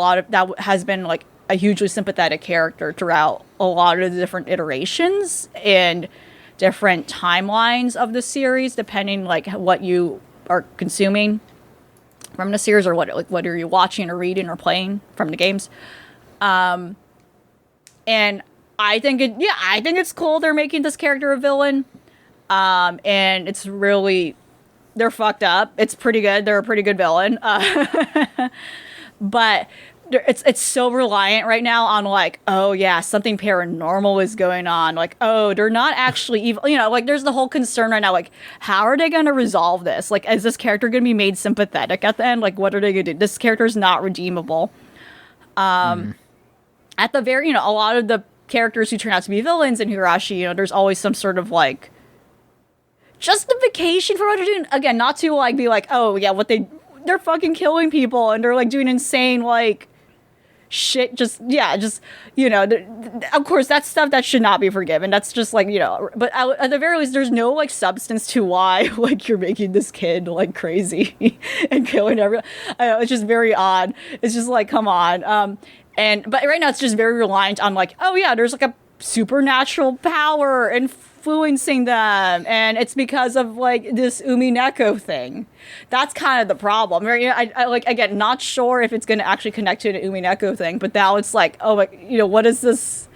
has been like a hugely sympathetic character throughout a lot of the different iterations and different timelines of the series, depending like what you are consuming from the series, or what are you watching or reading or playing from the games. And I think it's cool they're making this character a villain. And it's really, they're fucked up. It's pretty good. They're a pretty good villain. But it's so reliant right now on like, oh yeah, something paranormal is going on. Like, oh, they're not actually evil. You know, like there's the whole concern right now. Like, how are they going to resolve this? Like, is this character going to be made sympathetic at the end? Like, what are they going to do? This character is not redeemable. At the very, you know, a lot of the characters who turn out to be villains in Higurashi, you know, there's always some sort of like justification for what they're doing. Again, not to like be like, oh yeah, they're fucking killing people and they're like doing insane like shit, just you know, of course that's stuff that should not be forgiven. That's just like, you know, but at the very least there's no like substance to why like you're making this kid like crazy and killing everyone. I know, it's just very odd. It's just like, come on. But right now it's just very reliant on like, oh yeah, there's like a supernatural power influencing them, and it's because of like this Umineko thing. That's kind of the problem, right? You know, I like, again, not sure if it's going to actually connect to the Umineko thing, but now it's like, oh, like, you know, what is this?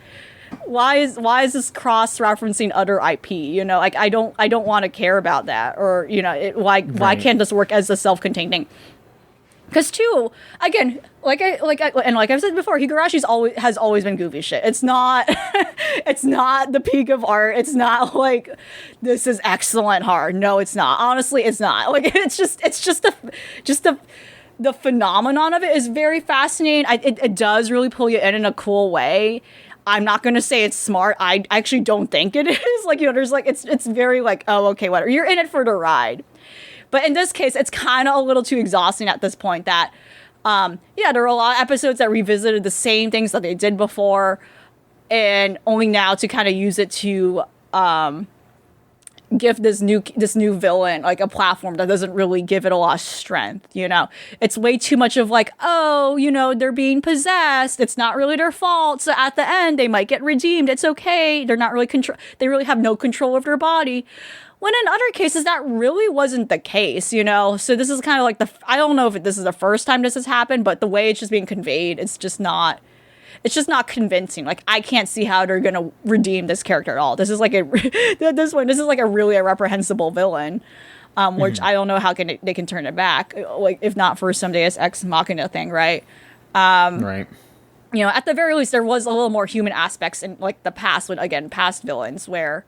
Why is this cross referencing other IP? You know, like I don't want to care about that, or you know, why can't this work as a self-contained thing? Because too, again, like I've said before, Higurashi's has always been goofy shit. It's not it's not the peak of art. It's not like this is excellent art. No, it's not. Honestly, it's not. Like it's just the phenomenon of it is very fascinating. It does really pull you in a cool way. I'm not going to say it's smart. I actually don't think it is. Like, you know, there's like, it's very like, oh, okay, whatever. You're in it for the ride. But in this case, it's kind of a little too exhausting at this point that Yeah, there were a lot of episodes that revisited the same things that they did before, and only now to kind of use it to give this new villain like a platform that doesn't really give it a lot of strength. It's way too much of like, oh, they're being possessed, it's not really their fault, so at the end they might get redeemed, it's okay, they're not really they really have no control of their body, when in other cases that really wasn't the case. So this is kind of like I don't know if this is the first time this has happened, but the way it's just being conveyed, it's just not convincing. Like, I can't see how they're gonna redeem this character at all. This is like this is like a really reprehensible villain, which I don't know how they can turn it back, like if not for some Deus Ex Machina thing, right? Right. At the very least, there was a little more human aspects in like the past, past villains where,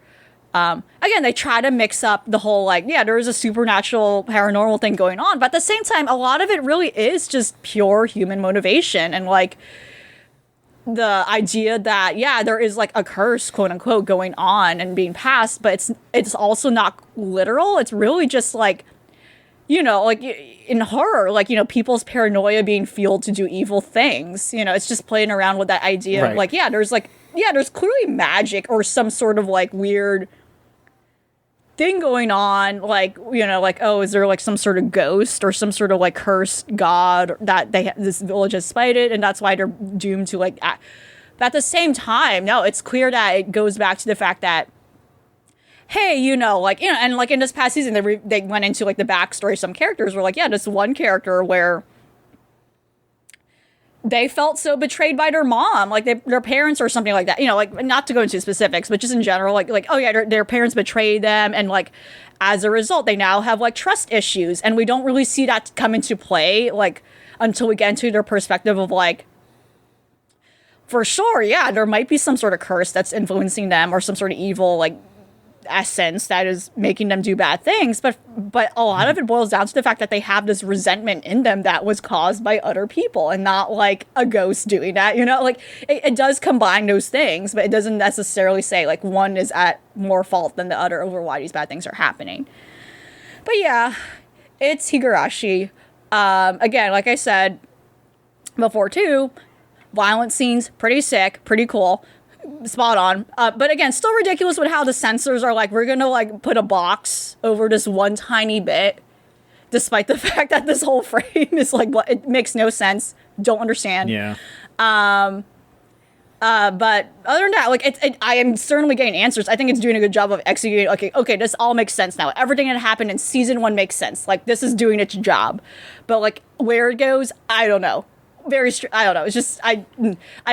again, they try to mix up the whole like, yeah, there is a supernatural paranormal thing going on, but at the same time, a lot of it really is just pure human motivation and like the idea that, yeah, there is like a curse, quote unquote, going on and being passed, but it's also not literal. It's really just like, like in horror, like, people's paranoia being fueled to do evil things. It's just playing around with that idea of like, there's clearly magic or some sort of like weird thing going on, like, like, oh, is there like some sort of ghost or some sort of like cursed god that this village has spited, and that's why they're doomed to like act. But at the same time, no, it's clear that it goes back to the fact that, hey, and like in this past season, they went into like the backstory of some characters where like, yeah, this one character where they felt so betrayed by their mom, like their parents or something like that. Like, not to go into specifics, but just in general, like oh yeah, their parents betrayed them, and like as a result, they now have like trust issues, and we don't really see that come into play like until we get into their perspective of like, for sure, yeah, there might be some sort of curse that's influencing them or some sort of evil like essence that is making them do bad things, but a lot of it boils down to the fact that they have this resentment in them that was caused by other people and not like a ghost doing that. Like it does combine those things, but it doesn't necessarily say like one is at more fault than the other over why these bad things are happening. But yeah, it's Higurashi. Again, like I said before too, violent scenes, pretty sick, pretty cool. Spot on. But again, still ridiculous with how the censors are like, we're gonna like put a box over this one tiny bit, despite the fact that this whole frame is like, what, it makes no sense. Don't understand. Yeah. But other than that, like I am certainly getting answers. I think it's doing a good job of executing. Okay, this all makes sense now. Everything that happened in season 1 makes sense. Like, this is doing its job. But like where it goes, I don't know. I don't know. It's just I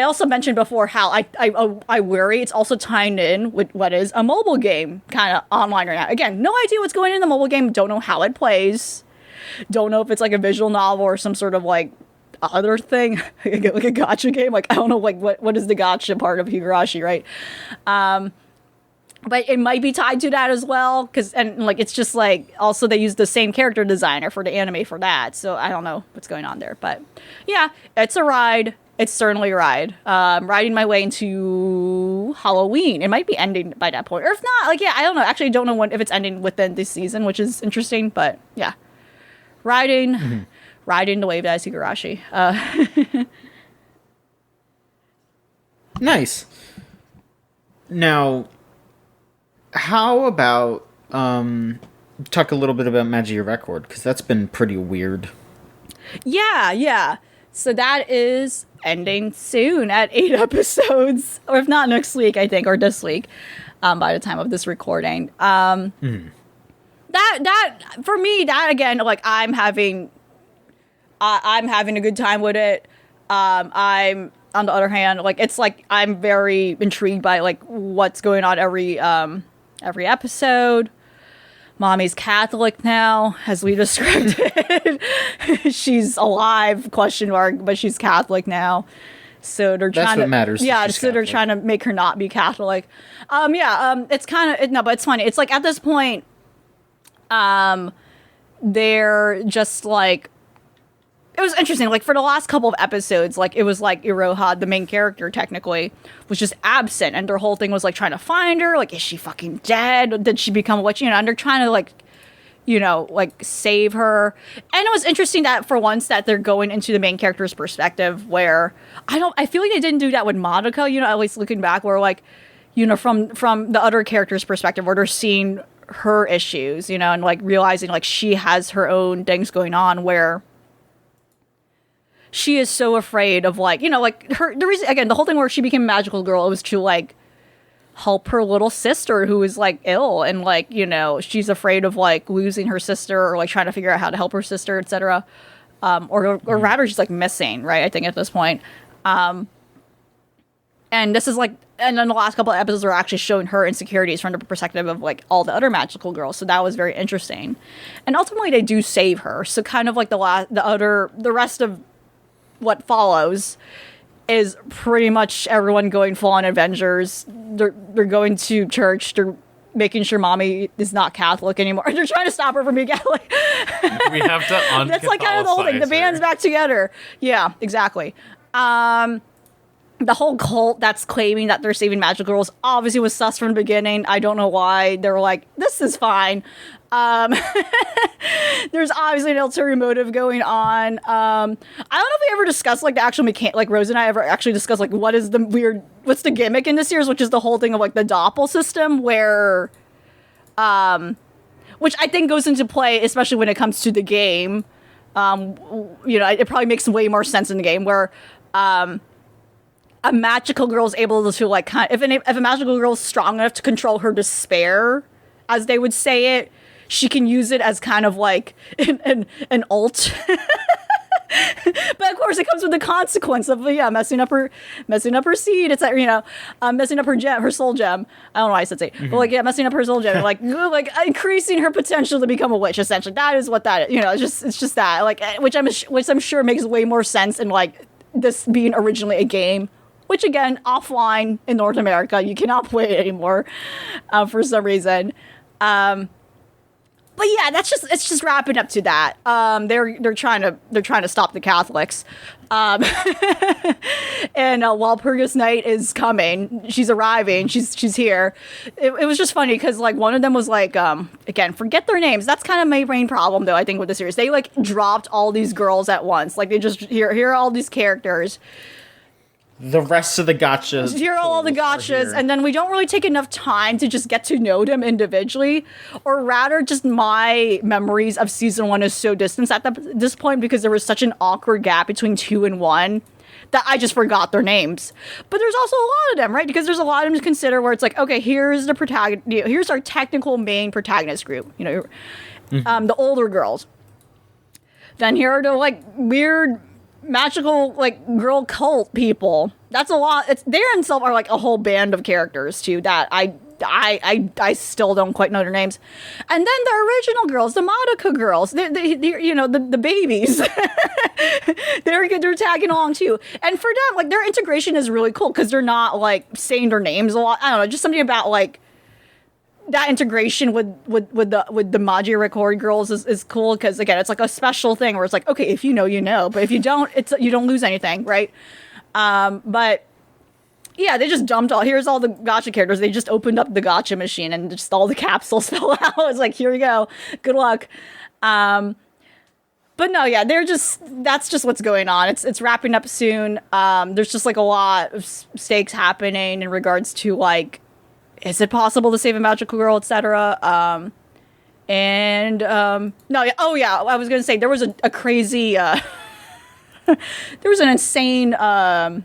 also mentioned before how I worry it's also tying in with what is a mobile game kind of online right now. Again, no idea what's going on in the mobile game. Don't know how it plays. Don't know if it's like a visual novel or some sort of like other thing, like a gacha game. Like, I don't know, like what is the gacha part of Higurashi, right? But it might be tied to that as well, and like it's just like also they use the same character designer for the anime for that, so I don't know what's going on there. But yeah, it's a ride. It's certainly a ride. Riding my way into Halloween. It might be ending by that point, or if not, like yeah, I don't know. Actually, I don't know if it's ending within this season, which is interesting. But yeah, riding the wave as Higurashi. Nice. Now, how about talk a little bit about Magia Record, because that's been pretty weird. Yeah. So that is ending soon at 8 episodes, or if not next week, I think, or this week, by the time of this recording. That for me, that again, like I'm having a good time with it. I'm on the other hand, like it's like I'm very intrigued by like what's going on every episode. Mommy's Catholic now, as we described it. She's alive, ? But she's Catholic now. So they're trying to. That's what matters. Yeah, so they're trying to make her not be Catholic. It's kind of no, but it's funny. It's like at this point, they're just like. It was interesting, like, for the last couple of episodes, like, it was like Iroha, the main character, technically, was just absent, and their whole thing was, like, trying to find her, like, is she fucking dead? Did she become a witch? And they're trying to, like, like save her. And it was interesting that for once that they're going into the main character's perspective, where I feel like they didn't do that with Madoka, at least looking back, where like, from the other character's perspective, where they're seeing her issues, and like realizing like she has her own things going on, where she is so afraid of like, like the reason, again, the whole thing where she became a magical girl, it was to like help her little sister who is like ill, and like, she's afraid of like losing her sister, or like trying to figure out how to help her sister, etc. Or rather she's like missing, right? I think at this point. And this is like, and then the last couple of episodes are actually showing her insecurities from the perspective of like all the other magical girls. So that was very interesting. And ultimately they do save her. So kind of like the rest of what follows is pretty much everyone going full on Avengers. They're going to church. They're making sure mommy is not Catholic anymore. They're trying to stop her from being Catholic. We have to That's like kind of the whole thing. The band's back together. Yeah, exactly. The whole cult that's claiming that they're saving magical girls obviously was sus from the beginning. I don't know why. They were like, this is fine. There's obviously an ulterior motive going on. I don't know if we ever discussed like the actual mechanic, like Rose and I ever actually discussed like what's the gimmick in this series, which is the whole thing of like the doppel system, where, which I think goes into play, especially when it comes to the game. It probably makes way more sense in the game where, a magical girl is able to like if a magical girl is strong enough to control her despair, as they would say it, she can use it as kind of like an ult. But of course, it comes with the consequence of messing up her seed. It's like messing up her soul gem. I don't know why I said say, but like messing up her soul gem, like increasing her potential to become a witch. Essentially, that is what that is. It's just that like which I'm sure makes way more sense in like this being originally a game. Which again, offline in North America, you cannot play it anymore for some reason. But yeah, it's just wrapping up to that. They're trying to stop the Catholics. And Walpurgis Night is coming. She's arriving. She's here. It was just funny because like one of them was like, again, forget their names. That's kind of my main problem though, I think, with the series. They like dropped all these girls at once. Like they just here are all these characters. The rest of the gotchas. Here are all the gotchas, and then we don't really take enough time to just get to know them individually, or rather, just my memories of season 1 is so distant at this point because there was such an awkward gap between 2 and 1 that I just forgot their names. But there's also a lot of them, right? Because there's a lot of them to consider where it's like, okay, here's the protagonist. Here's our technical main protagonist group. The older girls. Then here are the like weird magical like girl cult people. That's a lot. They themselves are like a whole band of characters too that I still don't quite know their names. And then the original girls, the Madoka girls, the babies, they're tagging along too. And for them, like their integration is really cool because they're not like saying their names a lot. I don't know, just something about like that integration with the Maji Record girls is cool because again, it's like a special thing where it's like, okay, if you know, but if you don't, you don't lose anything, right? But yeah, they just dumped here's all the gacha characters. They just opened up the gacha machine and just all the capsules fell out. It's like, here you go. Good luck. But no, yeah, that's just what's going on. It's wrapping up soon. There's just like a lot of stakes happening in regards to like, is it possible to save a magical girl, etc. No, yeah. Oh yeah, I was gonna say there was a crazy there was an insane there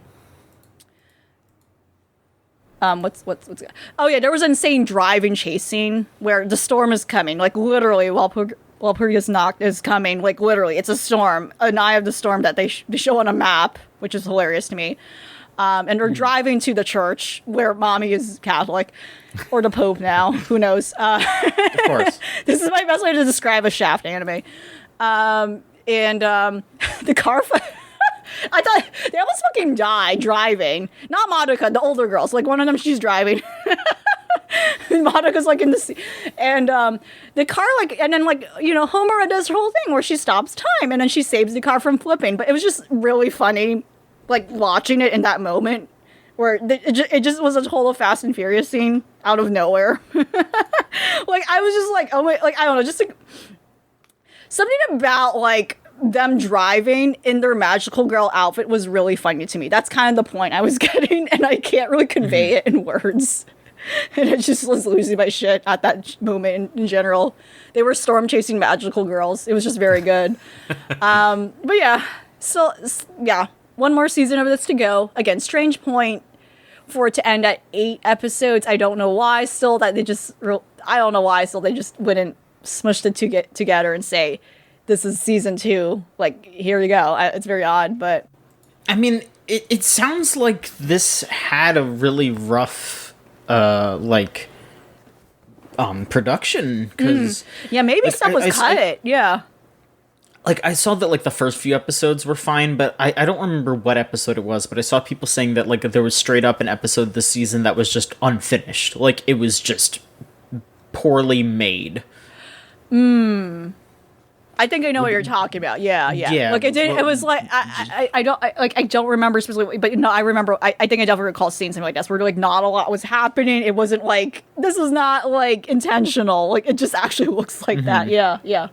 was an insane driving chase scene where the storm is coming, like literally while Walpurgis Nacht is coming, like literally it's a storm, an eye of the storm that they show on a map, which is hilarious to me. And they're driving to the church where mommy is Catholic, or the Pope now, who knows? Of course. This is my best way to describe a Shaft anime. The car, I thought they almost fucking die driving. Not Madoka, the older girls. Like one of them, she's driving. Madoka's like in the sea. And the car, like, and then like, Homura does her whole thing where she stops time and then she saves the car from flipping. But it was just really funny, like watching it in that moment it just was a total Fast and Furious scene out of nowhere. Like, I was just like, oh my, like, I don't know, just like, something about, like, them driving in their magical girl outfit was really funny to me. That's kind of the point I was getting, and I can't really convey it in words. And I just was losing my shit at that moment in general. They were storm chasing magical girls. It was just very good. But yeah, so yeah, one more season of this to go. Again, strange point for it to end at 8 episodes. I don't know why. Still, that they just wouldn't smush the two together and say, this is season 2. Like, here you go. It's very odd, but I mean, it sounds like this had a really rough production, because yeah, maybe stuff was cut. Yeah, like, I saw that, like, the first few episodes were fine, but I don't remember what episode it was, but I saw people saying that, like, there was straight up an episode this season that was just unfinished. Like, it was just poorly made. I think I know what you're talking about. Yeah. Like, it was like, I don't remember specifically, but no, I remember. I think I definitely recall seeing something like this where, like, not a lot was happening. It wasn't like, this is not, like, intentional. Like, it just actually looks like that. Yeah.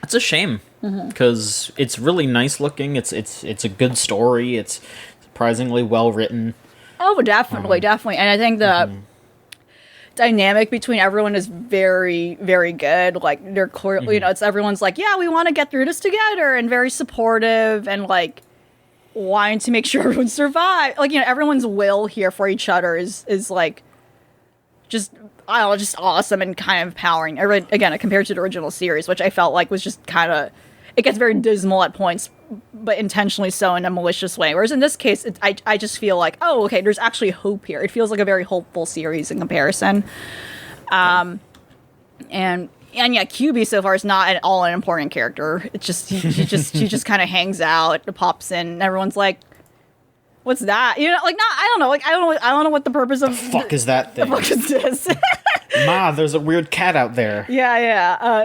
It's a shame, because it's really nice looking. It's a good story. It's surprisingly well written. Oh, definitely. And I think the dynamic between everyone is very, very good. Like, they're clearly, it's everyone's like, yeah, we want to get through this together, and very supportive, and, like, wanting to make sure everyone survives. Like, everyone's will here for each other is like, just, I don't know, just awesome and kind of empowering. Again, compared to the original series, which I felt like was just kind of, it gets very dismal at points, but intentionally so in a malicious way. Whereas in this case, I just feel like, oh, okay, there's actually hope here. It feels like a very hopeful series in comparison. And yeah, QB so far is not at all an important character. It's just she just kind of hangs out, pops in, and everyone's like, what's that? Like, not, I don't know. Like, I don't know what the purpose of the fuck is that thing? The fuck is this? Ma, there's a weird cat out there. Yeah.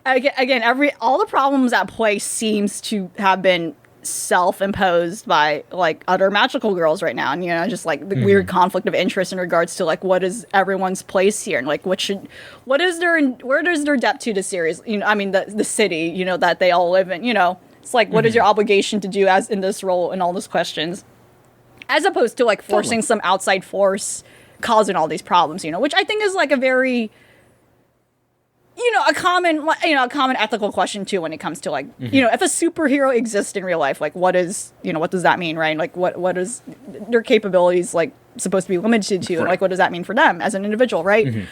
Again, all the problems at play seems to have been self-imposed by, like, other magical girls right now, and just, like, the weird conflict of interest in regards to, like, what is everyone's place here, and, like, where does their depth to the series? I mean, the city, that they all live in. It's like, what is your obligation to do as in this role, and all those questions, as opposed to, like, forcing some outside force causing all these problems, which I think is, like, a very, a common ethical question too when it comes to, like, if a superhero exists in real life, like, what does that mean, right? Like, what is their capabilities, like, supposed to be limited to, and, like, what does that mean for them as an individual, right?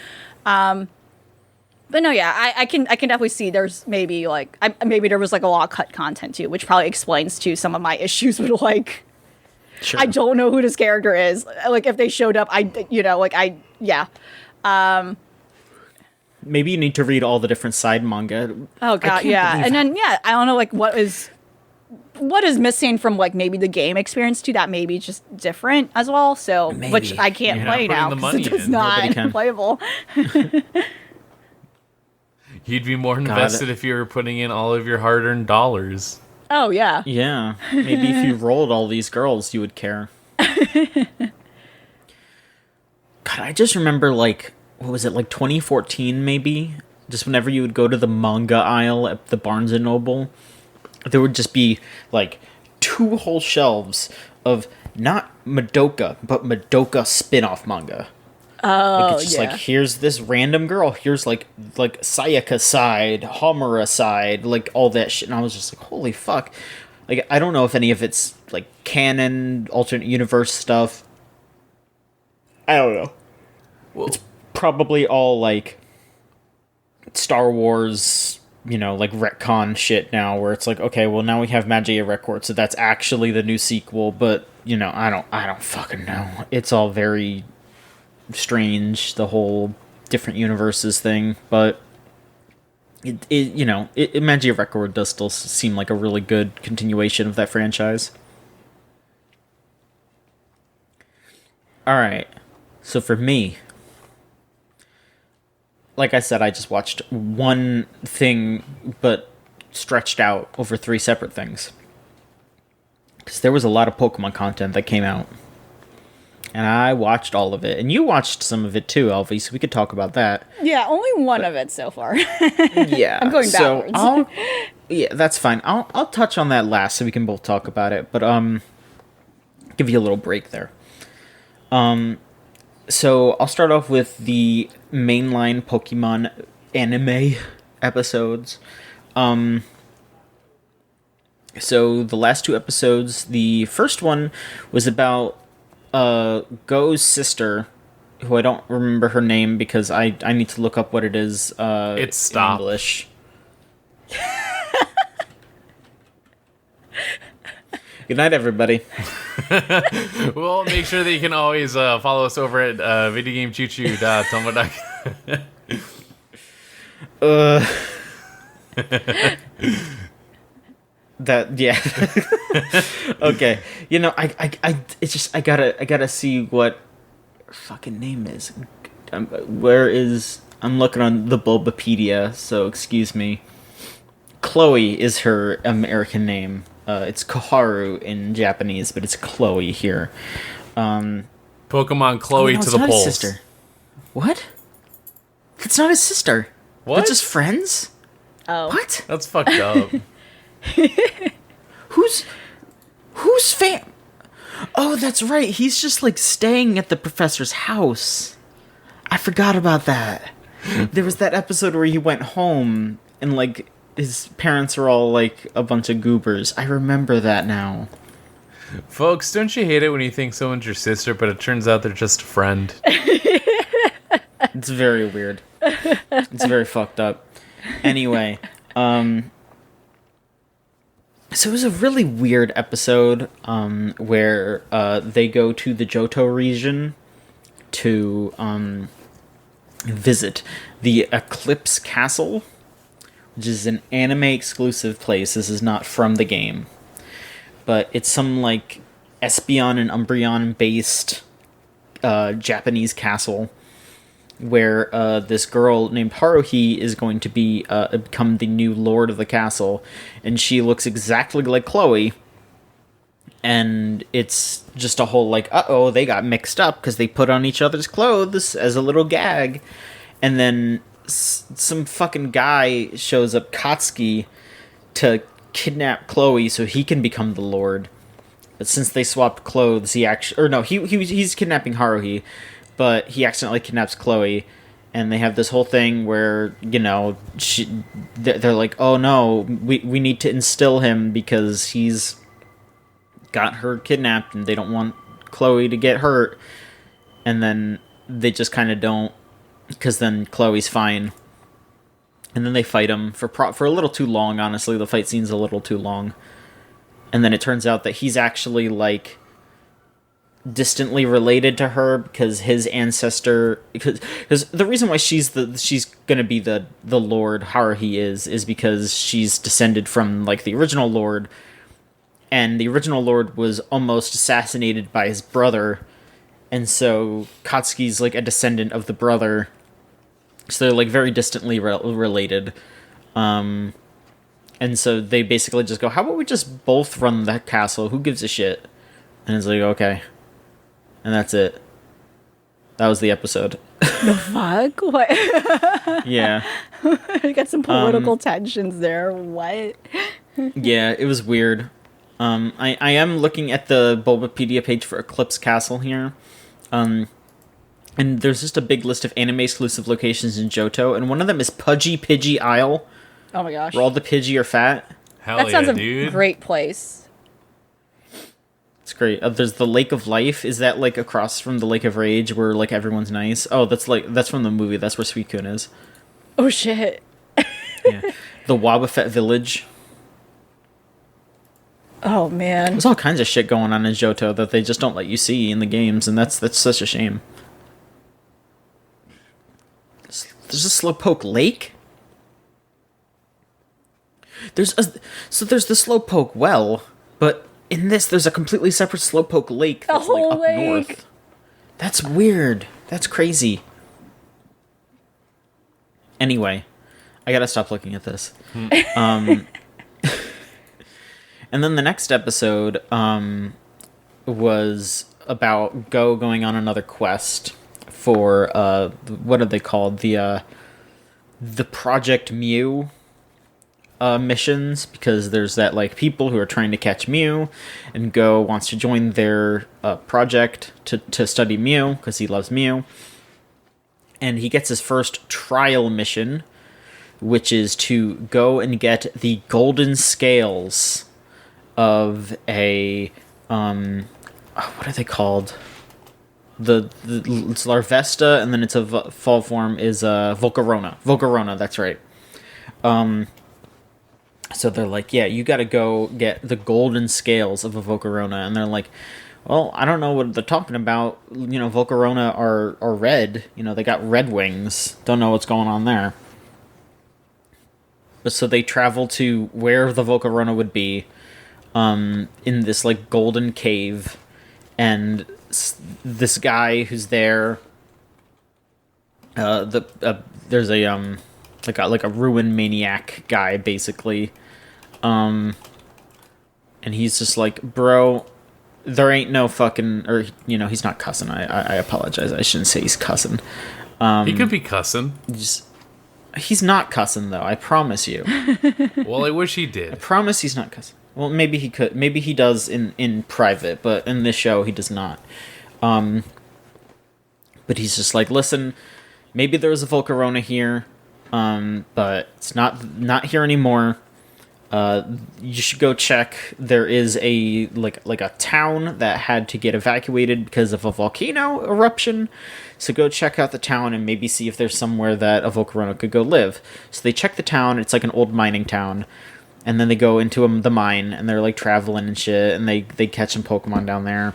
But no, yeah, I can definitely see there's maybe, like, maybe there was, like, a lot of cut content too, which probably explains to some of my issues with, like, sure, I don't know who this character is. Like, if they showed up, Maybe you need to read all the different side manga. Oh god, yeah. And then, yeah, I don't know, like, what is missing from, like, maybe the game experience to that, maybe just different as well. So, maybe. Which I can't play now because it's not playable. You'd be more invested if you were putting in all of your hard-earned dollars. Oh, yeah. Yeah. Maybe if you rolled all these girls, you would care. God, I just remember, like, what was it, like 2014 maybe? Just whenever you would go to the manga aisle at the Barnes & Noble, there would just be, like, 2 whole shelves of not Madoka, but Madoka spin-off manga. Oh, like, it's just like, here's this random girl, here's like Sayaka side, Homura side, like, all that shit, and I was just like, holy fuck. Like, I don't know if any of it's, like, canon, alternate universe stuff. I don't know. Well, it's probably all, like, Star Wars, like, retcon shit now, where it's like, okay, well, now we have Magia Record, so that's actually the new sequel, but, I don't fucking know. It's all very strange, the whole different universes thing, but Magia Record does still seem like a really good continuation of that franchise. Alright, so for me, like I said, I just watched one thing, but stretched out over 3 separate things. because there was a lot of Pokemon content that came out. And I watched all of it. And you watched some of it too, Elvie, so we could talk about that. Yeah, only one of it so far. Yeah. I'm going backwards. Yeah, that's fine. I'll touch on that last so we can both talk about it. But give you a little break there. So I'll start off with the mainline Pokemon anime episodes. So the last 2 episodes, the first one was about Go's sister, who I don't remember her name because I need to look up what it is It's Stop. in English. Good night, everybody. Well, make sure that you can always follow us over at videogamechoochoo.tumblr.com. That, yeah. Okay. You know, it's just I gotta see what her fucking name is. I'm looking on the Bulbapedia, so excuse me. Chloe is her American name. It's Koharu in Japanese, but it's Chloe here. Pokemon Chloe no, to the not his polls. sister. What? That's not his sister. What? They're just friends? Oh. What? That's fucked up. Who's fam? Oh, that's right. He's just like staying at the professor's house. I forgot about that. There was that episode where he went home and like his parents are all like a bunch of goobers. I remember that now. Folks, don't you hate it when you think someone's your sister, but it turns out they're just a friend? It's very weird. It's very fucked up. Anyway, so it was a really weird episode where they go to the Johto region to visit the Eclipse Castle, which is an anime exclusive place. This is not from the game, but it's some like Espeon and Umbreon based Japanese castle where this girl named Haruhi is going to be become the new lord of the castle, and she looks exactly like Chloe. And it's just a whole like, uh-oh, they got mixed up because they put on each other's clothes as a little gag. And then some fucking guy shows up, Katsuki, to kidnap Chloe so he can become the lord. But since they swapped clothes, he's kidnapping Haruhi, but he accidentally kidnaps Chloe, and they have this whole thing where, you know, they're like, oh no, we need to instill him because he's got her kidnapped and they don't want Chloe to get hurt. And then they just kind of don't, because then Chloe's fine. And then they fight him for a little too long, honestly. The fight scene's a little too long. And then it turns out that he's actually, like, distantly related to her because his ancestor, because the reason why she's gonna be the Lord Haruhi is because she's descended from like the original Lord, and the original Lord was almost assassinated by his brother, and so Katsuki's like a descendant of the brother, so they're like very distantly related. And so they basically just go, how about we just both run the castle, who gives a shit? And it's like, okay. And that's it. That was the episode. The fuck? What? Yeah. You got some political tensions there. What? Yeah, it was weird. I am looking at the Bulbapedia page for Eclipse Castle here. And there's just a big list of anime-exclusive locations in Johto, and one of them is Pudgy Pidgey Isle, Oh my gosh. where all the Pidgey are fat. Hell That sounds yeah, a dude. great place. It's great. There's the Lake of Life. Is that like across from the Lake of Rage where like everyone's nice? Oh, that's from the movie. That's where Suicune is. Oh shit. Yeah. The Wobbuffet Village. Oh man. There's all kinds of shit going on in Johto that they just don't let you see in the games, and that's such a shame. There's a Slowpoke Lake? There's the Slowpoke well, but in this there's a completely separate Slowpoke Lake that's like whole up lake. north. That's weird. That's crazy. Anyway, I gotta stop looking at this. And then the next episode was about Go going on another quest for what are they called? The Project Mew missions, because there's that like people who are trying to catch Mew, and Go wants to join their project to study Mew because he loves Mew. And he gets his first trial mission, which is to go and get the golden scales of a what are they called? It's Larvesta, and then its fall form is Volcarona. Volcarona, that's right. So they're like, yeah, you got to go get the golden scales of a Volcarona, and they're like, well, I don't know what they're talking about. You know, Volcarona are red. You know, they got red wings. Don't know what's going on there. But so they travel to where the Volcarona would be, in this like golden cave, and this guy who's there. There's a like a ruin maniac guy basically, and he's just like, bro, there ain't no fucking, or you know, he's not cussing. I apologize. I shouldn't say he's cussing. He could be cussing. He's not cussing though. I promise you. Well, I wish he did. I promise he's not cussing. Well, maybe he could. Maybe he does in private, but in this show he does not. But he's just like, listen, maybe there was a Volcarona here, but it's not here anymore. You should go check. There is a like a town that had to get evacuated because of a volcano eruption. So go check out the town and maybe see if there's somewhere that a Volcarona could go live. So they check the town. It's like an old mining town. And then they go into the mine, and they're like traveling and shit, and they catch some Pokemon down there.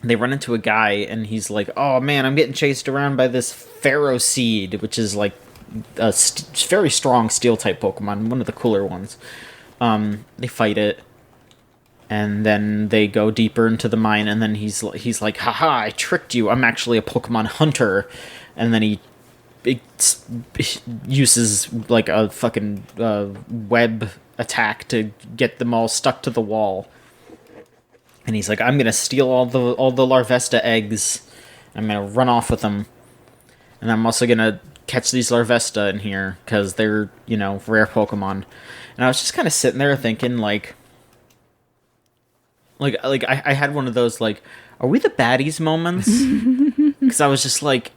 They run into a guy, and he's like, oh man, I'm getting chased around by this Pharaoh Seed, which is like a very strong steel-type Pokemon, one of the cooler ones. They fight it, and then they go deeper into the mine, and then he's like, haha, I tricked you, I'm actually a Pokemon hunter. And then he uses like a fucking web attack to get them all stuck to the wall. And he's like, I'm gonna steal all the Larvesta eggs. I'm gonna run off with them, and I'm also gonna catch these Larvesta in here because they're, you know, rare Pokemon. And I was just kind of sitting there thinking, like I had one of those like, are we the baddies moments? Because I was just like,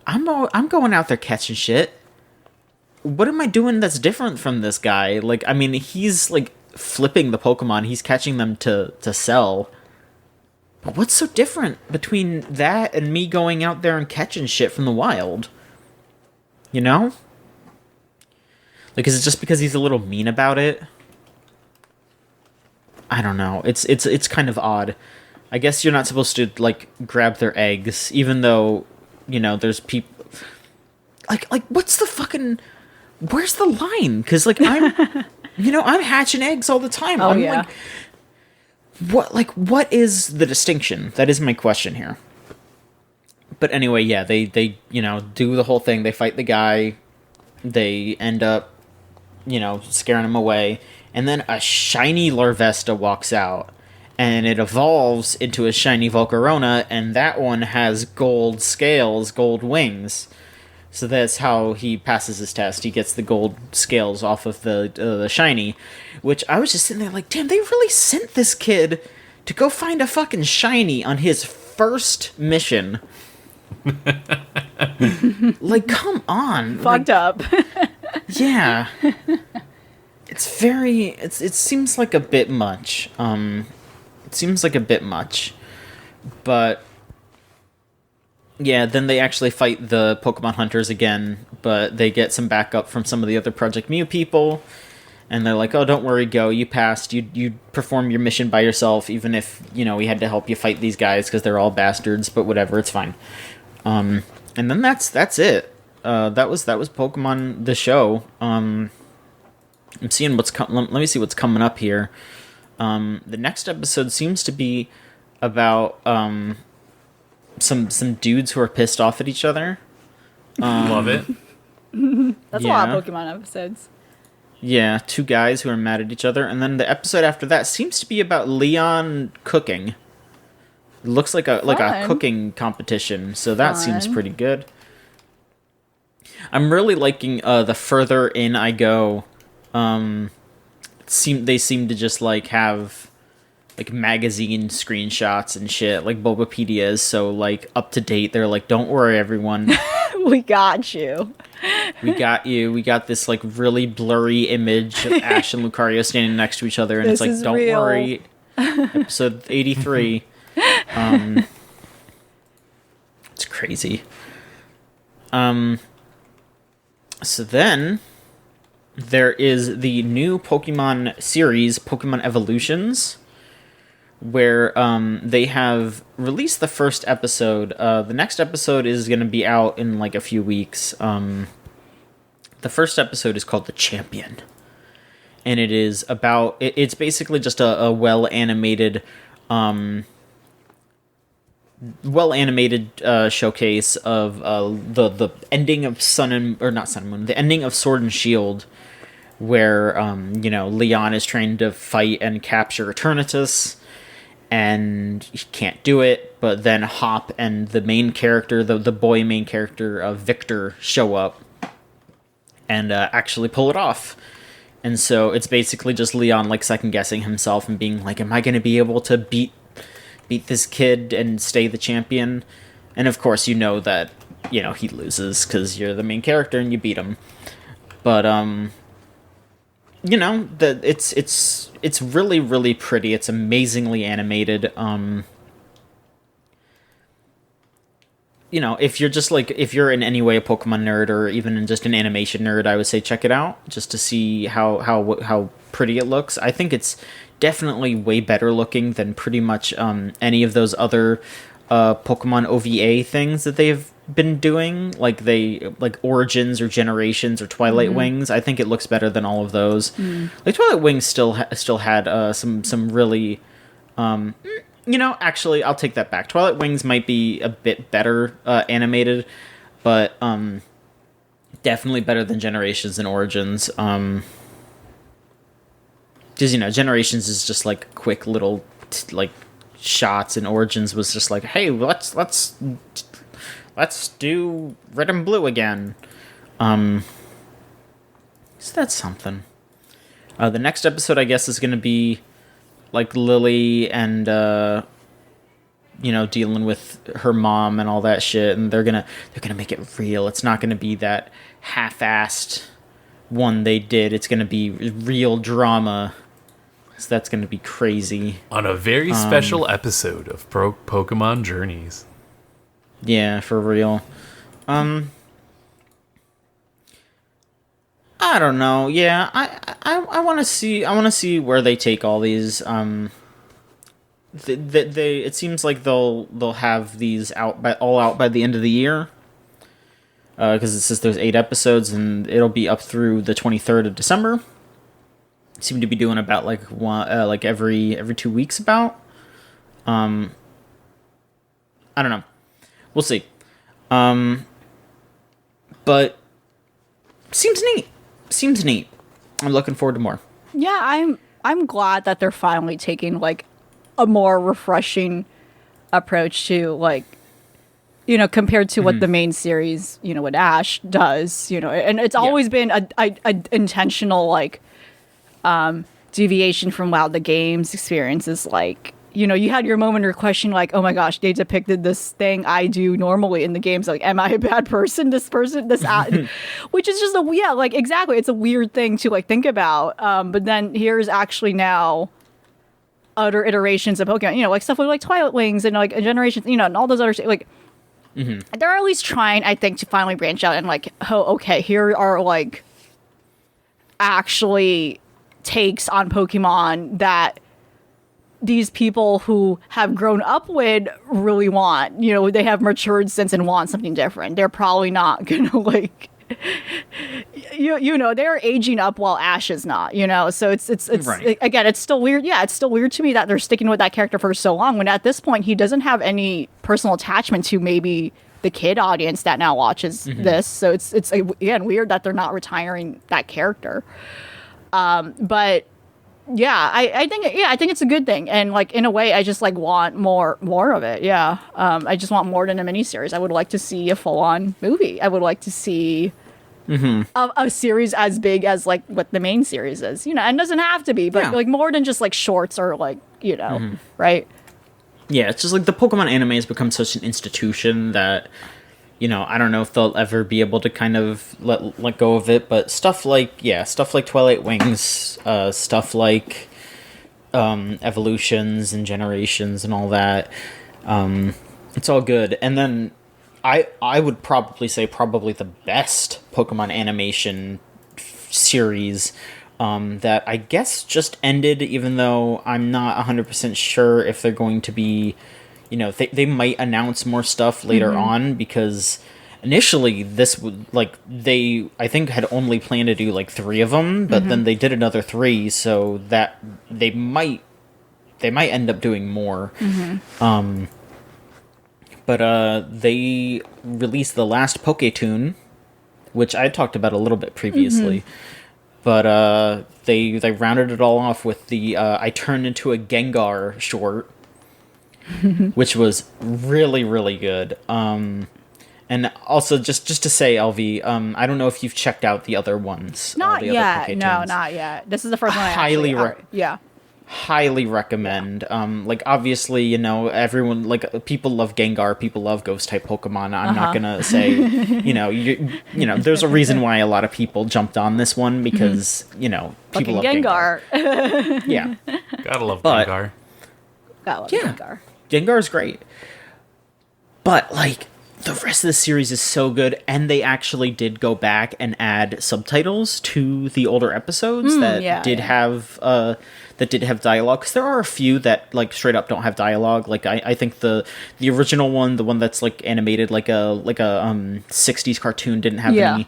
I'm going out there catching shit. What am I doing that's different from this guy? Like, I mean, he's like flipping the Pokemon, he's catching them to sell. But what's so different between that and me going out there and catching shit from the wild? You know? Like, is it just because he's a little mean about it? I don't know. It's kind of odd. I guess you're not supposed to like grab their eggs, even though, you know, there's people like what's the fucking, where's the line? Because like I'm you know, I'm hatching eggs all the time. Oh, I'm yeah. like what is the distinction? That is my question here. But anyway, yeah, they you know, do the whole thing. They fight the guy. They end up, you know, scaring him away. And then a shiny Larvesta walks out. And it evolves into a shiny Volcarona, and that one has gold scales, gold wings. So that's how he passes his test. He gets the gold scales off of the shiny, which I was just sitting there like, damn, they really sent this kid to go find a fucking shiny on his first mission. Like, come on. Fucked up. Yeah. It's very, it seems like a bit much. It seems like a bit much, but yeah, then they actually fight the Pokemon Hunters again, but they get some backup from some of the other Project Mew people, and they're like, oh, don't worry, Go, you passed, you perform your mission by yourself, even if, you know, we had to help you fight these guys because they're all bastards, but whatever, it's fine. And then that's it. That was Pokemon the show. I'm seeing let me see what's coming up here. The next episode seems to be about some dudes who are pissed off at each other. Love it. That's a lot of Pokemon episodes. Yeah, two guys who are mad at each other, and then the episode after that seems to be about Leon cooking. It looks like a cooking competition, so that seems pretty good. I'm really liking the further in I go. They seem to just like have like magazine screenshots and shit. Like Bulbapedia is so like up to date. They're like, don't worry, everyone. We got you. We got you. We got this like really blurry image of Ash and Lucario standing next to each other, and This it's is like, don't real. worry. Episode 83. It's crazy. So then there is the new Pokemon series, Pokemon Evolutions, where they have released the first episode. The next episode is going to be out in like a few weeks. The first episode is called The Champion. And it is about... It's basically just a well-animated... showcase of the ending of the ending of Sword and Shield, where Leon is trying to fight and capture Eternatus, and he can't do it. But then Hop and the main character, the boy main character, Victor, show up and actually pull it off. And so it's basically just Leon like second guessing himself and being like, "Am I going to be able to beat this kid and stay the champion?" And of course, you know that he loses because you're the main character and you beat him. But it's really, really pretty. It's amazingly animated. If you're in any way a Pokemon nerd or even just an animation nerd, I would say check it out just to see how pretty it looks. I think it's definitely way better looking than pretty much any of those other Pokemon OVA things that they've been doing, like Origins or Generations or Twilight Wings. I think it looks better than all of those. Like Twilight Wings still had some really actually, I'll take that back. Twilight Wings might be a bit better animated, but definitely better than Generations and Origins. Because Generations is just like quick little shots, and Origins was just like, hey, let's do Red and Blue again. So that's something. The next episode, I guess, is going to be like Lily and dealing with her mom and all that shit, and they're gonna make it real. It's not gonna be that half-assed one they did. It's gonna be real drama. So that's gonna be crazy. On a very special episode of Pokemon Journeys. Yeah, for real. I don't know. Yeah, I want to see where they take all these. It seems like they'll have these all out by the end of the year. Because it says there's 8 episodes and it'll be up through the 23rd of December. Seem to be doing about one every 2 weeks about. I don't know. We'll see. But seems neat. I'm looking forward to more. Yeah, I'm glad that they're finally taking like a more refreshing approach to compared to what the main series, what Ash does, and it's always been a intentional deviation from the game's experiences. You had your moment or question oh my gosh, they depicted this thing I do normally in the games. Am I a bad person? This which is just exactly. It's a weird thing to think about. But then here's actually now other iterations of Pokemon, stuff like Twilight Wings and Generations, and all those other they're at least trying, I think, to finally branch out and okay, here are actually takes on Pokemon that these people who have grown up with really want. They have matured since and want something different. They're probably not gonna they're aging up while Ash is not. So it's right. Again, it's still weird. Yeah, it's still weird to me that they're sticking with that character for so long when at this point he doesn't have any personal attachment to maybe the kid audience that now watches this. So it's again weird that they're not retiring that character. But yeah, I think it's a good thing, and like in a way, I just like want more of it. Yeah, I just want more than a miniseries. I would like to see a full-on movie. I would like to see a series as big as like what the main series is. And it doesn't have to be, but like more than just like shorts or like right. Yeah, it's just like the Pokemon anime has become such an institution that I don't know if they'll ever be able to kind of let go of it, but stuff like Twilight Wings, stuff like Evolutions and Generations and all that, it's all good. And then I would probably say the best Pokemon animation series that I guess just ended, even though I'm not 100% sure if they're going to be, they might announce more stuff later on, because initially this would, I think had only planned to do 3 of them, but then they did another 3, so that they might end up doing more. But they released the last Poketoon, which I talked about a little bit previously. But they rounded it all off with the I Turned Into a Gengar short, which was really, really good. And also, just to say, LV, I don't know if you've checked out the other ones. Not the yet. other No, not yet. This is the first one I highly recommend. Obviously, everyone, people love Gengar, people love ghost type Pokemon. I'm not gonna say, there's a reason why a lot of people jumped on this one, because people love Gengar. Yeah, gotta love Gengar. Gotta love Gengar. Gengar's great, but the rest of the series is so good, and they actually did go back and add subtitles to the older episodes that did have dialogue, because there are a few that straight up don't have dialogue. I think the original one, the one that's animated like a 60s cartoon, didn't have any,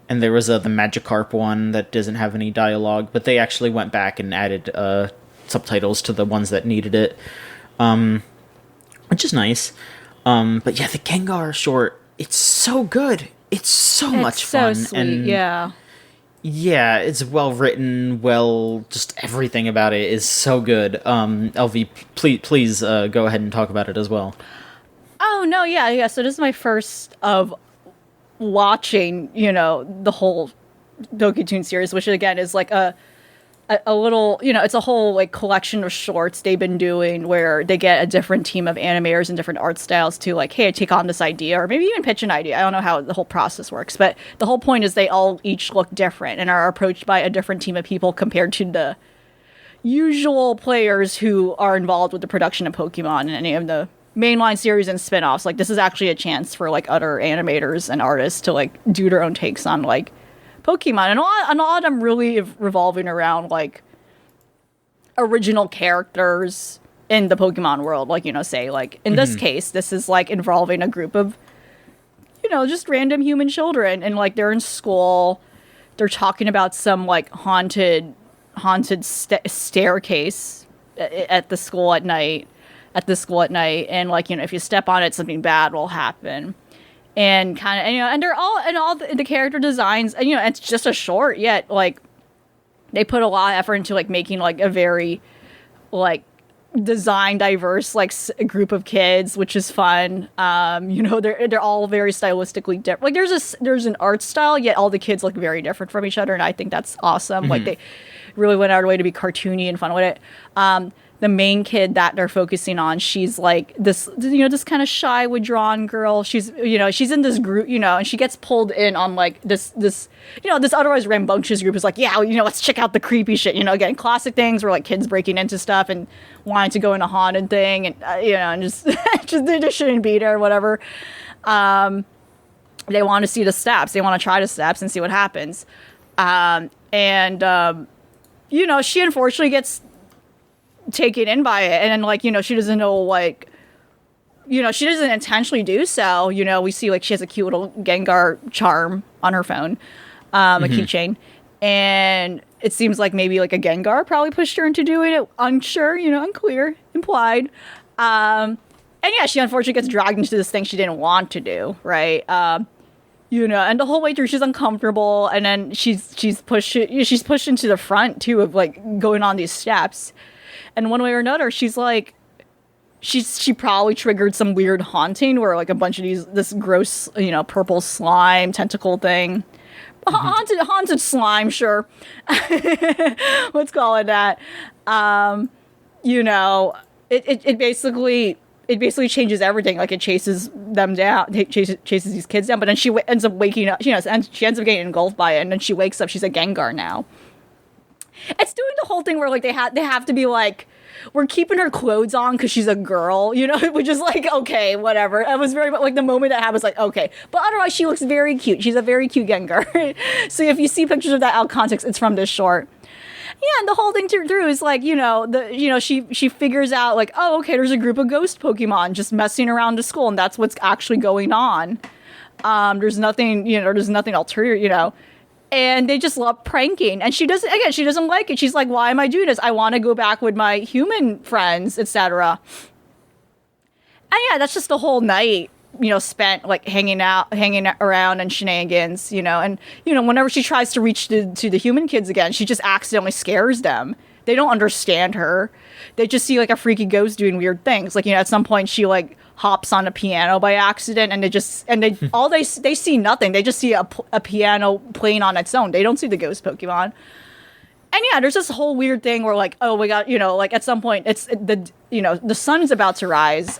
and there was the Magikarp one that doesn't have any dialogue, but they actually went back and added subtitles to the ones that needed it, which is nice. But yeah, the Gengar short, it's so good. It's so much fun. So sweet, and yeah, it's well written, just everything about it is so good. LV, please go ahead and talk about it as well. Oh, no, yeah. So this is my first of watching, the whole Poketoon series, which again is a little, it's a whole collection of shorts they've been doing where they get a different team of animators and different art styles to hey, take on this idea, or maybe even pitch an idea. I don't know how the whole process works, but the whole point is they all each look different and are approached by a different team of people compared to the usual players who are involved with the production of Pokemon and any of the mainline series and spin-offs. This is actually a chance for other animators and artists to do their own takes on Pokemon, and a lot of them really revolving around original characters in the Pokemon world. Say in this case, this is involving a group of just random human children, and they're in school, they're talking about some haunted staircase at the school at night, and if you step on it, something bad will happen. And kind of, and they're all the character designs, and it's just a short, yet they put a lot of effort into making a very design diverse group of kids, which is fun. They're all very stylistically different. There's an art style, yet all the kids look very different from each other, and I think that's awesome. They really went out of their way to be cartoony and fun with it. The main kid that they're focusing on, she's this kind of shy, withdrawn girl. She's in this group, and she gets pulled in on this otherwise rambunctious group is let's check out the creepy shit. Again, classic things where kids breaking into stuff and wanting to go in a haunted thing, and and just they just shouldn't be there or whatever. They want to see the steps. They want to try the steps and see what happens. She unfortunately gets taken in by it, and then she doesn't know she doesn't intentionally do so. We see she has a cute little Gengar charm on her phone, a keychain, and it seems maybe a Gengar probably pushed her into doing it. Unsure, unclear, implied. And yeah, she unfortunately gets dragged into this thing she didn't want to do, right? And the whole way through she's uncomfortable, and then she's pushed into the front too of like going on these steps, and one way or another she's like she probably triggered some weird haunting where like a bunch of this gross purple slime tentacle thing. Haunted slime, sure. Let's call it that. It basically changes everything. Like it chases them down, chases these kids down. But then she ends up waking up. And she ends up getting engulfed by it. And then she wakes up. She's a Gengar now. It's doing the whole thing where like they have to be like, we're keeping her clothes on because she's a girl, which is like, okay, whatever. It was very much like the moment that happened was like, okay. But otherwise, she looks very cute. She's a very cute Gengar. So if you see pictures of that out of context, it's from this short. Yeah, and the whole thing through is like, she figures out like, oh, okay, there's a group of ghost Pokemon just messing around the school, and that's what's actually going on. There's nothing ulterior, and they just love pranking. And she doesn't like it. She's like, why am I doing this? I want to go back with my human friends, etc. And yeah, that's just the whole night, spent like hanging around and shenanigans, and whenever she tries to reach to the human kids again, she just accidentally scares them. They don't understand her. They just see like a freaky ghost doing weird things. Like, at some point she like hops on a piano by accident, and they see nothing. They just see a piano playing on its own. They don't see the ghost Pokemon. And yeah, there's this whole weird thing where like, oh my god, like at some point the sun is about to rise.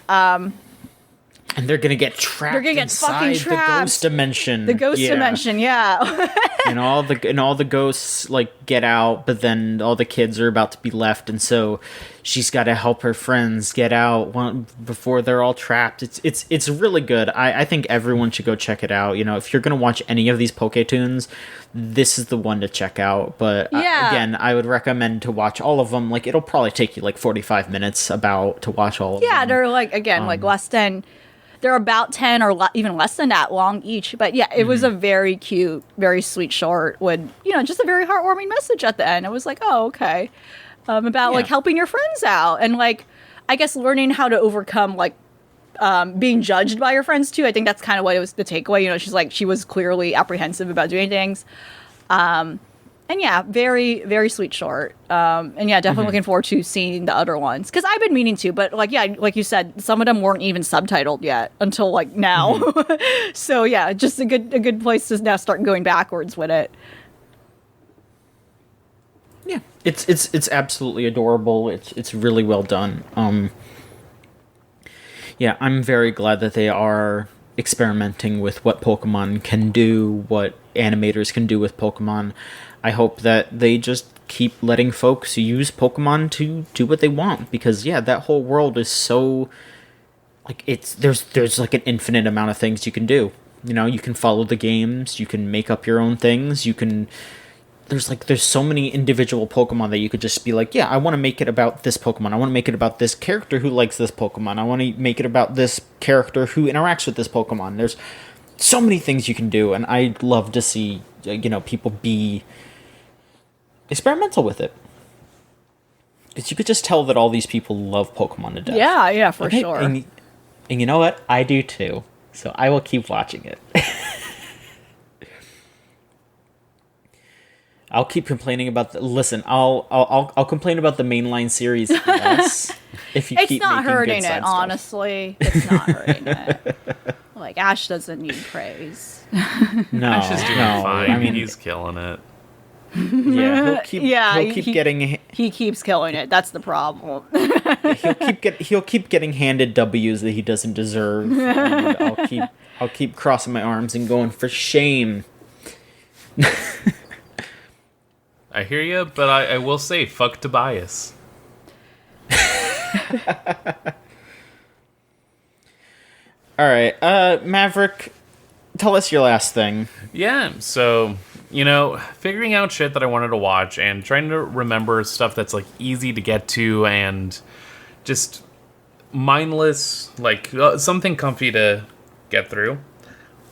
And they're gonna get trapped. They're gonna get fucking trapped. The ghost dimension. The ghost dimension, yeah. and all the ghosts like get out, but then all the kids are about to be left, and so she's got to help her friends get out before they're all trapped. It's really good. I think everyone should go check it out. If you're gonna watch any of these Pokétunes, this is the one to check out. But again, I would recommend to watch all of them. Like it'll probably take you like 45 minutes to watch all of them. Yeah, they're like like less than. They're about 10 or even less than that long each. But yeah, it was a very cute, very sweet short with, just a very heartwarming message at the end. It was like, oh, okay. About like helping your friends out and like, I guess learning how to overcome like being judged by your friends too. I think that's kind of what it was the takeaway. She was clearly apprehensive about doing things. And yeah, very, very sweet short. And yeah, definitely looking forward to seeing the other ones. Because I've been meaning to, but like, yeah, like you said, some of them weren't even subtitled yet until like now. So yeah, just a good place to now start going backwards with it. Yeah, it's absolutely adorable. It's really well done. Yeah, I'm very glad that they are experimenting with what Pokemon can do, what animators can do with Pokemon. I hope that they just keep letting folks use Pokemon to do what they want, because yeah, that whole world is so like there's like an infinite amount of things you can do. You can follow the games, you can make up your own things, there's so many individual Pokemon that you could just be like, yeah, I want to make it about this Pokemon. I want to make it about this character who likes this Pokemon. I want to make it about this character who interacts with this Pokemon. There's so many things you can do, and I'd love to see people be experimental with it. Because you could just tell that all these people love Pokemon to death. Yeah, for sure. And you know what? I do too. So I will keep watching it. I'll keep complaining about listen. I'll complain about the mainline series less if you keep making hurting good side it. Honestly, it's not hurting it. Like Ash doesn't need praise. No, Ash is doing fine. I mean, he's killing it. Yeah, he'll keep getting. He keeps killing it. That's the problem. He'll keep getting handed W's that he doesn't deserve. And I'll keep crossing my arms and going for shame. I hear you, but I will say, fuck Tobias. All right, Maverick, tell us your last thing. Yeah, so, figuring out shit that I wanted to watch and trying to remember stuff that's, like, easy to get to and just mindless, like, something comfy to get through.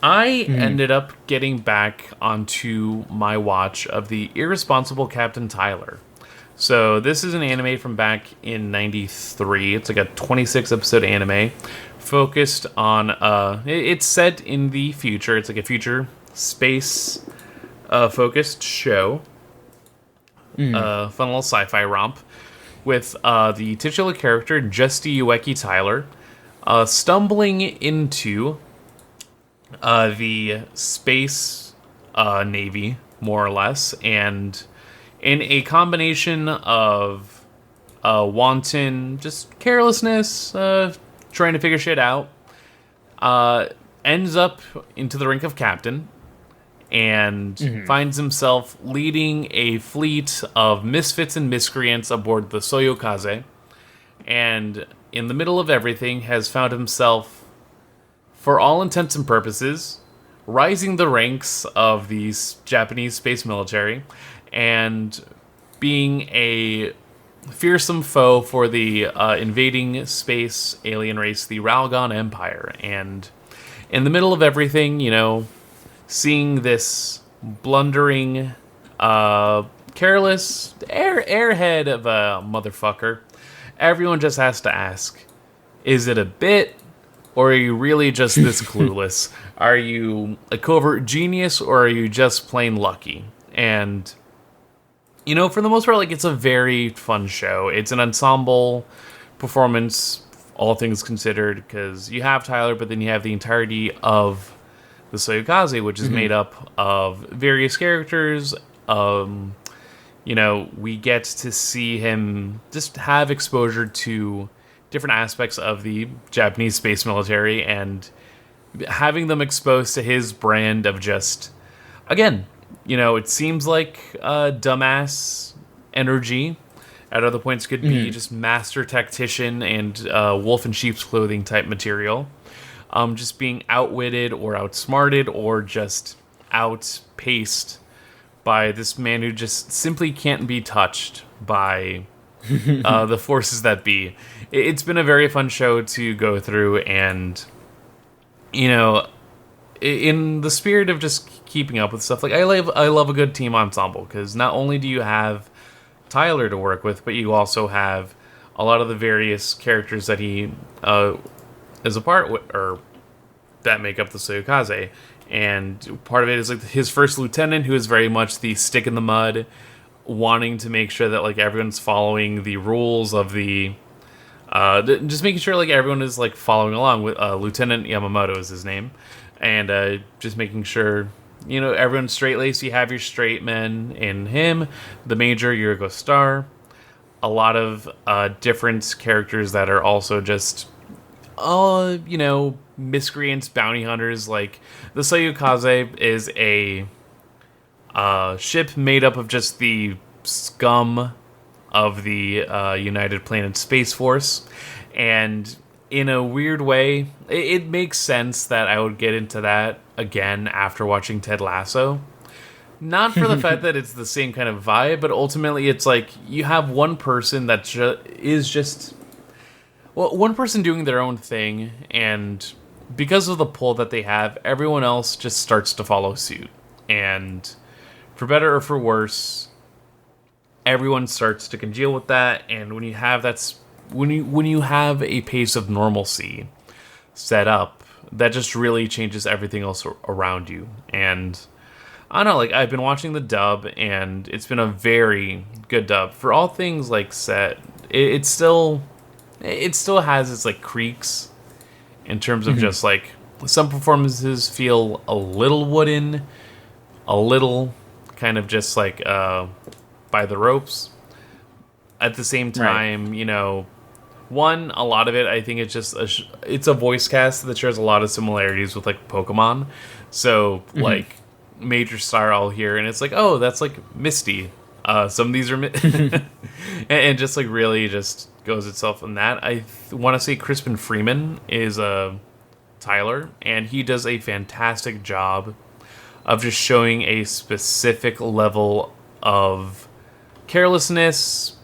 I ended up getting back onto my watch of the Irresponsible Captain Tyler. So this is an anime from back in 93. It's like a 26-episode anime focused on it's set in the future. It's like a future space focused show. Fun little sci-fi romp with the titular character Justy Ueki Tyler stumbling into the space navy, more or less, and in a combination of wanton just carelessness, trying to figure shit out, ends up into the rank of captain and finds himself leading a fleet of misfits and miscreants aboard the Soyokaze, and in the middle of everything has found himself, for all intents and purposes, rising the ranks of the Japanese space military and being a fearsome foe for the invading space alien race, the Ralgon Empire. And in the middle of everything, seeing this blundering, careless, airhead of a motherfucker, everyone just has to ask, is it a bit, or are you really just this clueless? Are you a covert genius, or are you just plain lucky? And, for the most part, it's a very fun show. It's an ensemble performance, all things considered, because you have Tyler, but then you have the entirety of the Soyokaze, which is made up of various characters. We get to see him just have exposure to different aspects of the Japanese space military and having them exposed to his brand of just, again, it seems like dumbass energy. At other points could be just master tactician and wolf in sheep's clothing type material. Just being outwitted or outsmarted or just outpaced by this man who just simply can't be touched by the forces that be. It's been a very fun show to go through, and in the spirit of just keeping up with stuff, I love a good team ensemble, because not only do you have Tyler to work with, but you also have a lot of the various characters that he is a part with, or that make up the Soyokaze. And part of it is his first lieutenant, who is very much the stick in the mud, wanting to make sure that everyone's following the rules of the just making sure everyone is following along with Lieutenant Yamamoto is his name, and just making sure everyone's straight-laced. You have your straight men in him, the Major, Yuriko Star, a lot of different characters that are also just miscreants, bounty hunters. The Soyokaze is a ship made up of just the scum of the United Planet Space Force, and in a weird way, it makes sense that I would get into that again after watching Ted Lasso. Not for the fact that it's the same kind of vibe, but ultimately it's you have one person that is just one person doing their own thing, and because of the pull that they have, everyone else just starts to follow suit. And for better or for worse, everyone starts to congeal with that. And when you have when you have a pace of normalcy set up, that just really changes everything else around you. And I don't know, I've been watching the dub, and it's been a very good dub. For all things set, it still has its creaks in terms of just some performances feel a little wooden, a little kind of just by the ropes. At the same time, one, a lot of it, I think it's just it's a voice cast that shares a lot of similarities with Pokemon. So Major Star I'll hear, and it's oh, that's Misty. Some of these are and just really just goes itself in that. I want to say Crispin Freeman is Tyler, and he does a fantastic job of just showing a specific level of carelessness,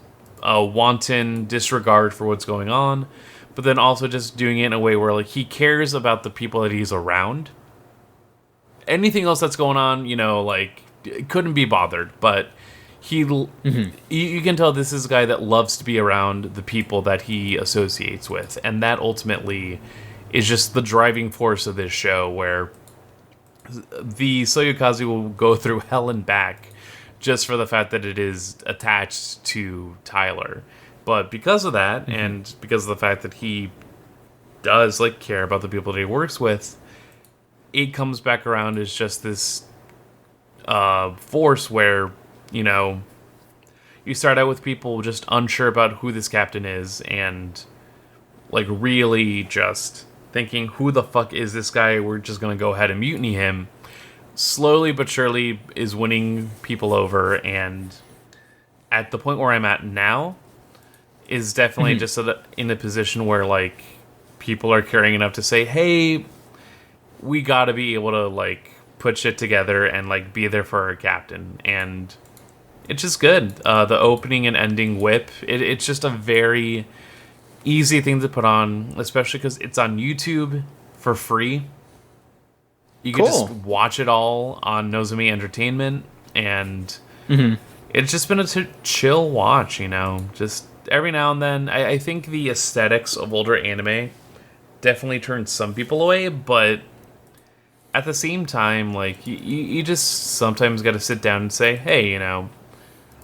wanton disregard for what's going on, but then also just doing it in a way where he cares about the people that he's around. Anything else that's going on, couldn't be bothered, but you can tell this is a guy that loves to be around the people that he associates with, and that ultimately is just the driving force of this show, where the Soyokazu will go through hell and back just for the fact that it is attached to Tyler. But because of that, and because of the fact that he does like care about the people that he works with, it comes back around as just this force where, you know, you start out with people just unsure about who this captain is, and like really just thinking, who the fuck is this guy? We're just gonna go ahead and mutiny him. Slowly but surely is winning people over, and at the point where I'm at now is definitely just in a position where like people are caring enough to say, hey, we gotta be able to like put shit together and like be there for our captain. And it's just good. The opening and ending whip, it's just a very easy thing to put on, especially because it's on YouTube for free. You can just watch it all on Nozomi Entertainment, and it's just been a chill watch, you know. Just every now and then, I think the aesthetics of older anime definitely turn some people away, but at the same time, like, you just sometimes got to sit down and say, hey, you know,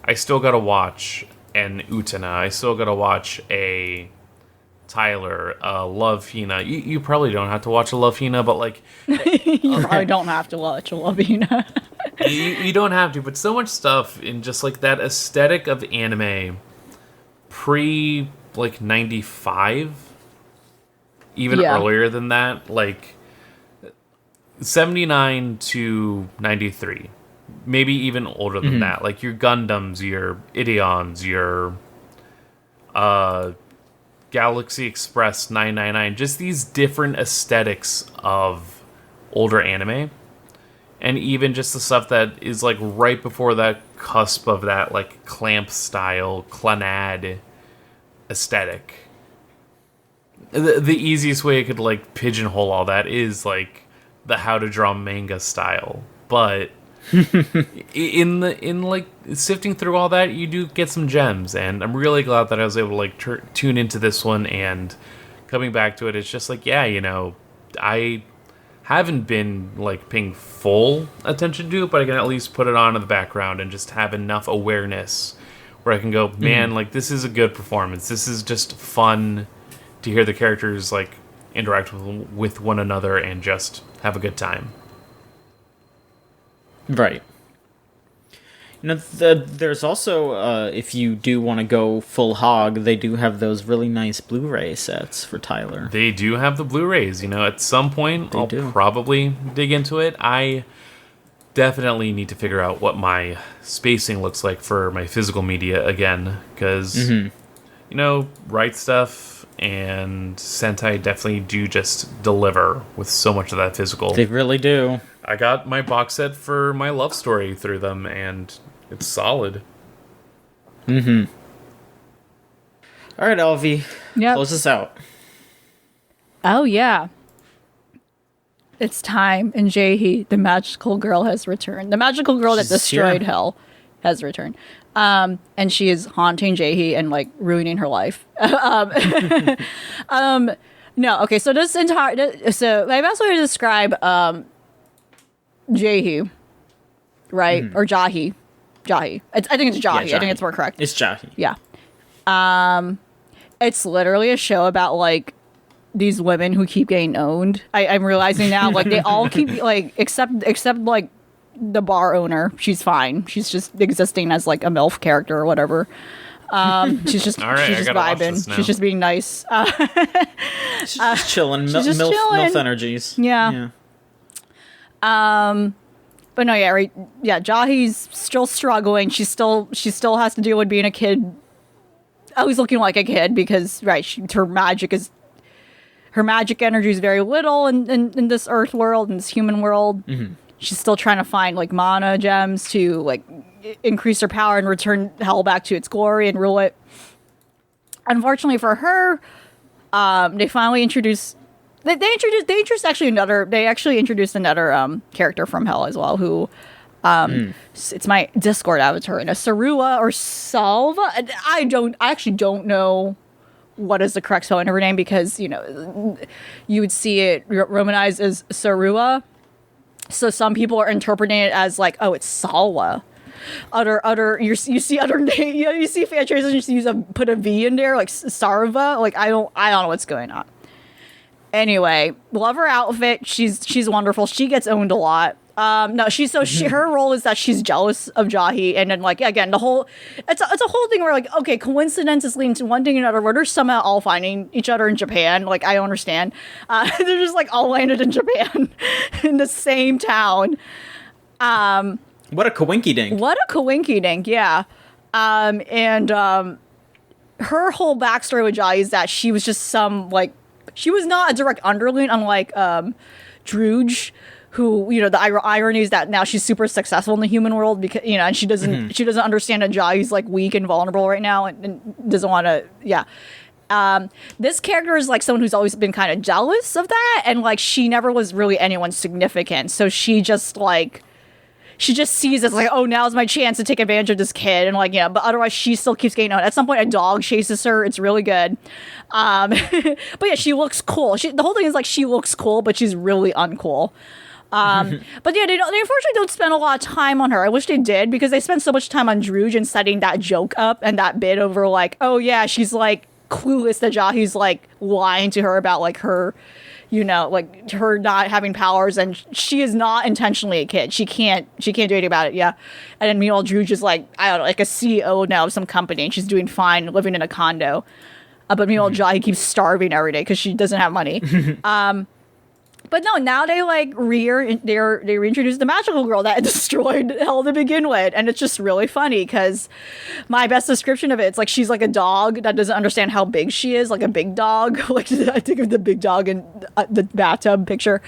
I still got to watch an Utena, I still got to watch a Tyler, Love Hina. You probably don't have to watch a Love Hina, but like... you probably don't have to watch a Love Hina. you don't have to, but so much stuff in just like that aesthetic of anime pre, like, 95, even earlier than that, like 79 to 93, maybe even older than that, like your Gundams, your Ideons, your Galaxy Express 999, just these different aesthetics of older anime, and even just the stuff that is like right before that cusp of that like clamp style Clannad aesthetic. The easiest way I could like pigeonhole all that is like the how to draw manga style, but in like sifting through all that, you do get some gems, and I'm really glad that I was able to like tune into this one, and coming back to it, it's just like, yeah, you know, I haven't been like paying full attention to it, but I can at least put it on in the background and just have enough awareness where I can go, man, like this is a good performance. This is just fun to hear the characters like interact with one another and just have a good time. Right. You know, there's also, if you do want to go full hog, they do have those really nice Blu-ray sets for Tyler. They do have the Blu-rays. You know, at some point, I'll probably dig into it. I definitely need to figure out what my spacing looks like for my physical media again, because, you know, Right Stuff and Sentai definitely do just deliver with so much of that physical. They really do. I got my box set for my love story through them, and it's solid. All right, Elvie. Yep. Close us out. Oh, yeah. It's time, and Jaehi, the magical girl, has returned. The magical girl that destroyed hell has returned. And she is haunting Jaehi and, like, ruining her life. No, okay, so this entire... So, my best way to describe... Jaehi, right? Or Jahi. I think it's Jahi. Yeah, I think it's more correct. It's Jahi. Yeah. It's literally a show about, like, these women who keep getting owned. I'm realizing now, like, they all keep, like, except like, the bar owner. She's fine. She's just existing as, like, a MILF character or whatever. She's just vibing. She's just being nice. She's just chilling. She's just chilling. MILF energies. Yeah. But no, yeah, right. Yeah, Jahi's still struggling. She still has to deal with being a kid. Always looking like a kid because, right, her magic energy is very little in this Earth world, in this human world. She's still trying to find, like, mana gems to, like, increase her power and return hell back to its glory and rule it. Unfortunately for her, they finally introduced... They actually introduced another character from Hell as well, who it's my Discord avatar, and a Sarua or Salva. I actually don't know what is the correct spelling of her name, because, you know, you would see it romanized as Sarua. So some people are interpreting it as like, oh, it's Salwa. You see other name, you know, you see fan translations put a V in there, like Sarva. Like I don't know what's going on. Anyway, love her outfit. She's wonderful. She gets owned a lot. Her role is that she's jealous of Jahi, and then like again it's a whole thing where like, okay, coincidences leading to one thing and another, where they're somehow all finding each other in Japan. Like I don't understand. They're just like all landed in Japan in the same town. What a coinky dink. Yeah. Her whole backstory with Jahi is that she was just she was not a direct underling, unlike Druge, who, you know, the irony is that now she's super successful in the human world, because, you know, and she doesn't understand that Jahi's like weak and vulnerable right now, and doesn't want to. This character is like someone who's always been kind of jealous of that, and like she never was really anyone significant, so she just sees it like, oh, now's my chance to take advantage of this kid, and like, yeah, but otherwise she still keeps getting on. At some point, a dog chases her. It's really good. But yeah, she looks cool. The whole thing is like, she looks cool, but she's really uncool. But yeah, they unfortunately don't spend a lot of time on her. I wish they did, because they spend so much time on Druge and setting that joke up and that bit over like, oh yeah, she's like clueless that Jahi's like lying to her about like her, you know, like her not having powers, and she is not intentionally a kid. She can't do anything about it. Yeah. And then meanwhile, Druge is like, I don't know, like a CEO now of some company, and she's doing fine, living in a condo. But meanwhile, Jahi keeps starving every day because she doesn't have money. But no, now they like they reintroduced the magical girl that destroyed hell to begin with, and it's just really funny, because my best description of it's like, she's like a dog that doesn't understand how big she is, like a big dog. Like I think of the big dog in the bathtub picture,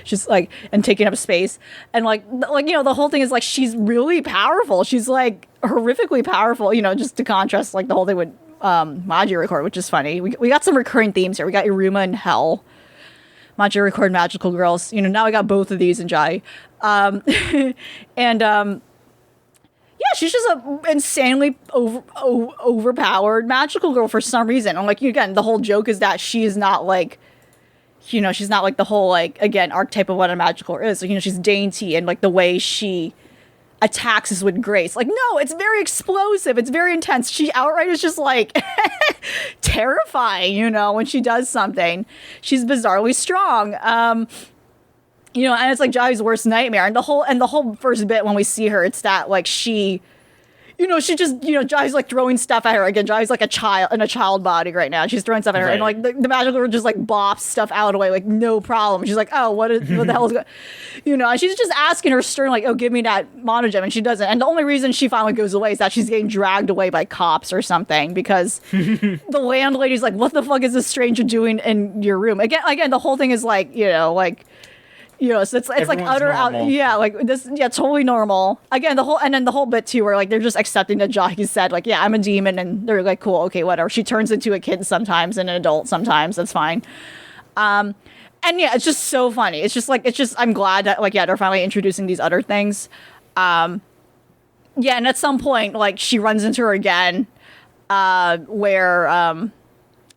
just like, and taking up space, and like you know, the whole thing is like, she's really powerful. She's like horrifically powerful, you know, just to contrast like the whole thing with Maji Record, which is funny. We got some recurring themes here. We got Iruma and Hell. Maji Record, Magical Girls. You know, now I got both of these in Jai. Yeah, she's just an insanely overpowered magical girl for some reason. And like, again, the whole joke is that she is not like, you know, she's not like the whole, like, again, archetype of what a magical girl is. So, you know, she's dainty, and like the way she attacks is with grace. Like, no, it's very explosive. It's very intense. She outright is just like terrifying, you know, when she does something. She's bizarrely strong. You know, and it's like Jahi's worst nightmare. And the whole first bit when we see her, it's that like she, you know, she just, you know, Jahi's like throwing stuff at her. Again, Jahi's like a child in a child body right now. She's throwing stuff at her, and like the magical girl just like bops stuff out of the way, like no problem. She's like, oh, what the hell is going, you know? And she's just asking her stern, like, oh, give me that monogem, and she doesn't. And the only reason she finally goes away is that she's getting dragged away by cops or something, because the landlady's like, what the fuck is this stranger doing in your room? Again, the whole thing is like, you know, like, you know, so it's like utter out, yeah, like this, yeah, totally normal. Again, the whole bit too, where like they're just accepting that Jahi said like, yeah, I'm a demon, and they're like, cool, okay, whatever. She turns into a kid sometimes and an adult sometimes. That's fine. And yeah, it's just so funny. It's just I'm glad that like, yeah, they're finally introducing these other things. Yeah, and at some point like she runs into her again, where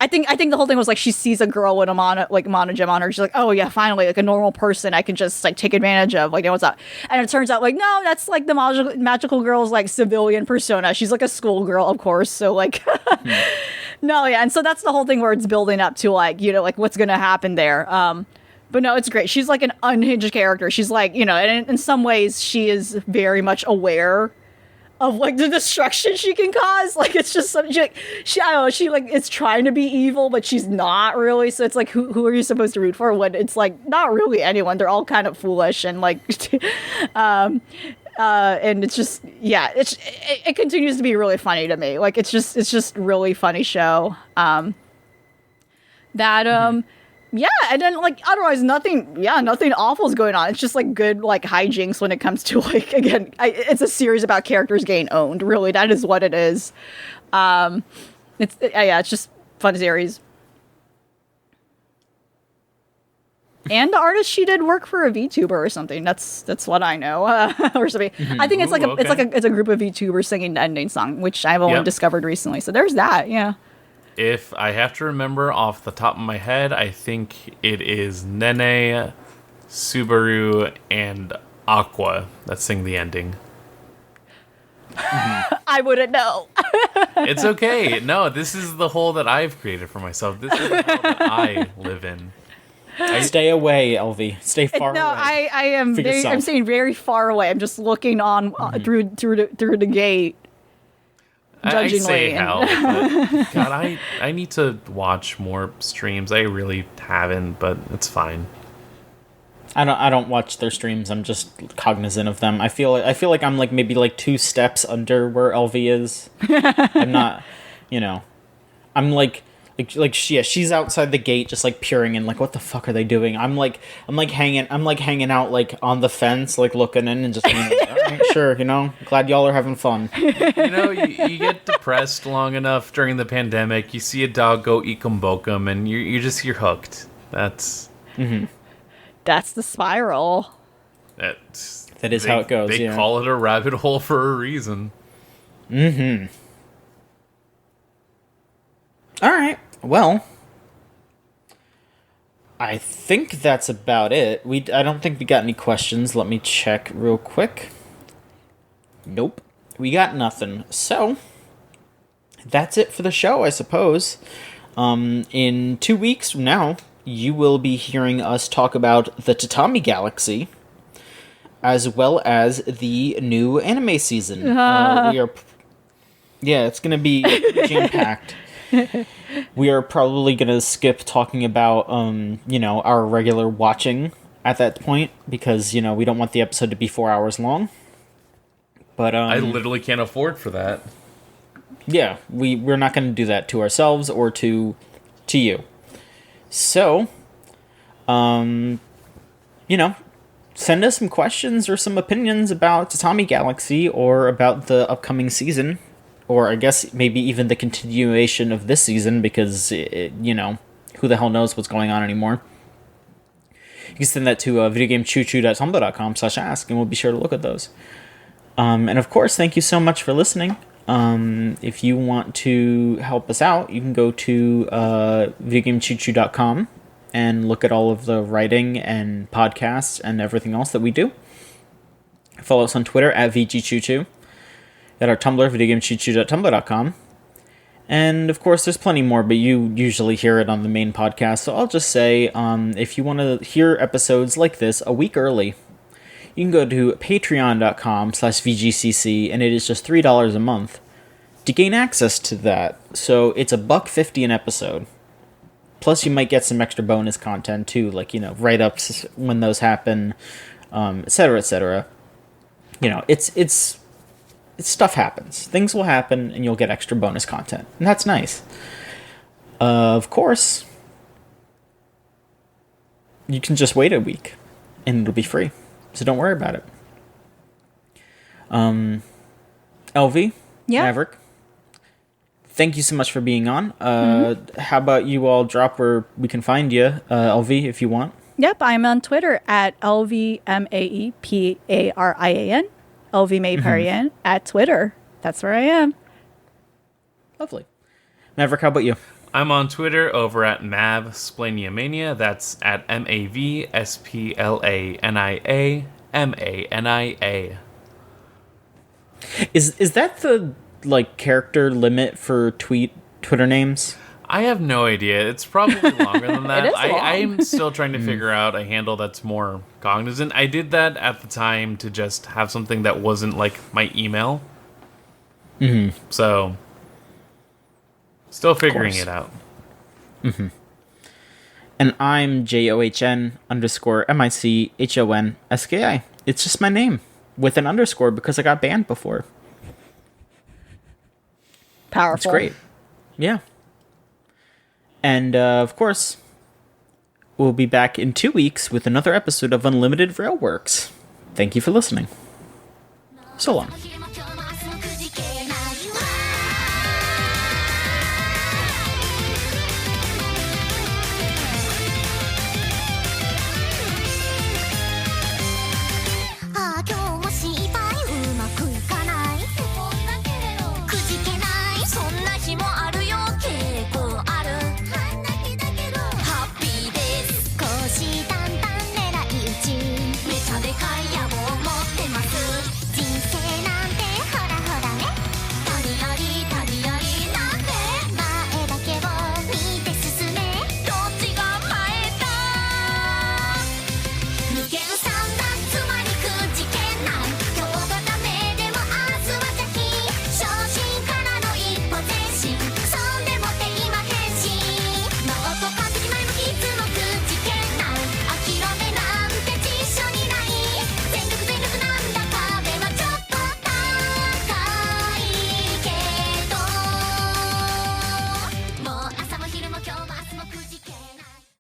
I think the whole thing was like, she sees a girl with a monogem on her. She's like, oh yeah, finally, like a normal person I can just like take advantage of. Like, you know, what's up? And it turns out like, no, that's like the magical girl's like civilian persona. She's like a schoolgirl, of course. So like, no, yeah. And so that's the whole thing where it's building up to like, you know, like what's going to happen there. But no, it's great. She's like an unhinged character. She's like, you know, and in some ways she is very much aware of like the destruction she can cause. Like, it's just something she I don't know, she like is trying to be evil, but she's not really. So it's like, who are you supposed to root for when it's like not really anyone? They're all kind of foolish and like and it's just, yeah, it continues to be really funny to me. Like, it's just really funny show. Yeah, and then like otherwise nothing awful is going on. It's just like good like hijinks when it comes to like, again, it's a series about characters getting owned. Really, that is what it is. It's just fun series. And the artist, she did work for a VTuber or something. That's what I know, or something. Mm-hmm. I think it's like it's a group of VTubers singing the ending song, which I've only discovered recently. So there's that. Yeah. If I have to remember off the top of my head, I think it is Nene, Subaru, and Aqua that sing the ending. I wouldn't know. It's okay. No, this is the hole that I've created for myself. This is the hole that I live in. Stay away, LV. Stay far away. No, I am. I'm staying very far away. I'm just looking on through the gate. I say judgingly. hell, but God, I need to watch more streams. I really haven't, but it's fine. I don't watch their streams. I'm just cognizant of them. I feel like I'm like maybe like 2 steps under where LV is. I'm not, I'm like she's outside the gate just like peering in, like what the fuck are they doing? I'm like hanging out like on the fence, like looking in and just being like, all right, sure, glad y'all are having fun. You get depressed long enough during the pandemic, you see a dog go eekum bokum and you're hooked. That's That's the spiral. That is how it goes. They call it a rabbit hole for a reason. Mm-hmm. All right. Well, I think that's about it. I don't think we got any questions. Let me check real quick. Nope. We got nothing. So, that's it for the show, I suppose. In 2 weeks from now, you will be hearing us talk about the Tatami Galaxy, as well as the new anime season. It's going to be jam-packed. We are probably going to skip talking about, our regular watching at that point, because, we don't want the episode to be 4 hours long. But I literally can't afford for that. Yeah, we're not going to do that to ourselves or to you. So, send us some questions or some opinions about Tatami Galaxy or about the upcoming season, or I guess maybe even the continuation of this season, because, who the hell knows what's going on anymore. You can send that to videogamechoochoo.tumblr.com/ask, and we'll be sure to look at those. And of course, thank you so much for listening. If you want to help us out, you can go to videogamechoochoo.com and look at all of the writing and podcasts and everything else that we do. Follow us on Twitter at VGChooChoo. At our Tumblr, videogamechoochoo.tumblr.com. And of course, there's plenty more, but you usually hear it on the main podcast. So I'll just say, if you want to hear episodes like this a week early, you can go to patreon.com/VGCC, and it is just $3 a month to gain access to that. So it's $1.50 an episode. Plus, you might get some extra bonus content too, like, write-ups when those happen, etc., etc. It's stuff happens. Things will happen, and you'll get extra bonus content, and that's nice. Of course, you can just wait a week, and it'll be free. So don't worry about it. LV, Maverick, thank you so much for being on. How about you all drop where we can find you, LV, if you want? Yep, I'm on Twitter at LVMAEPARIAN, LVMAEPARIAN at Twitter. That's where I am. Lovely. Maverick, how about you? I'm on Twitter over at MavSplaniamania. That's at MavSplaniamania. Is that the character limit for Twitter names? I have no idea. It's probably longer than that. It is long. I'm still trying to figure out a handle that's more cognizant. I did that at the time to just have something that wasn't like my email. Mm-hmm. So, still figuring it out. Mm-hmm. And I'm JOHN_MICHONSKI. It's just my name with an underscore because I got banned before. Powerful. It's great. Yeah. And, of course, we'll be back in 2 weeks with another episode of Unlimited Railworks. Thank you for listening. So long.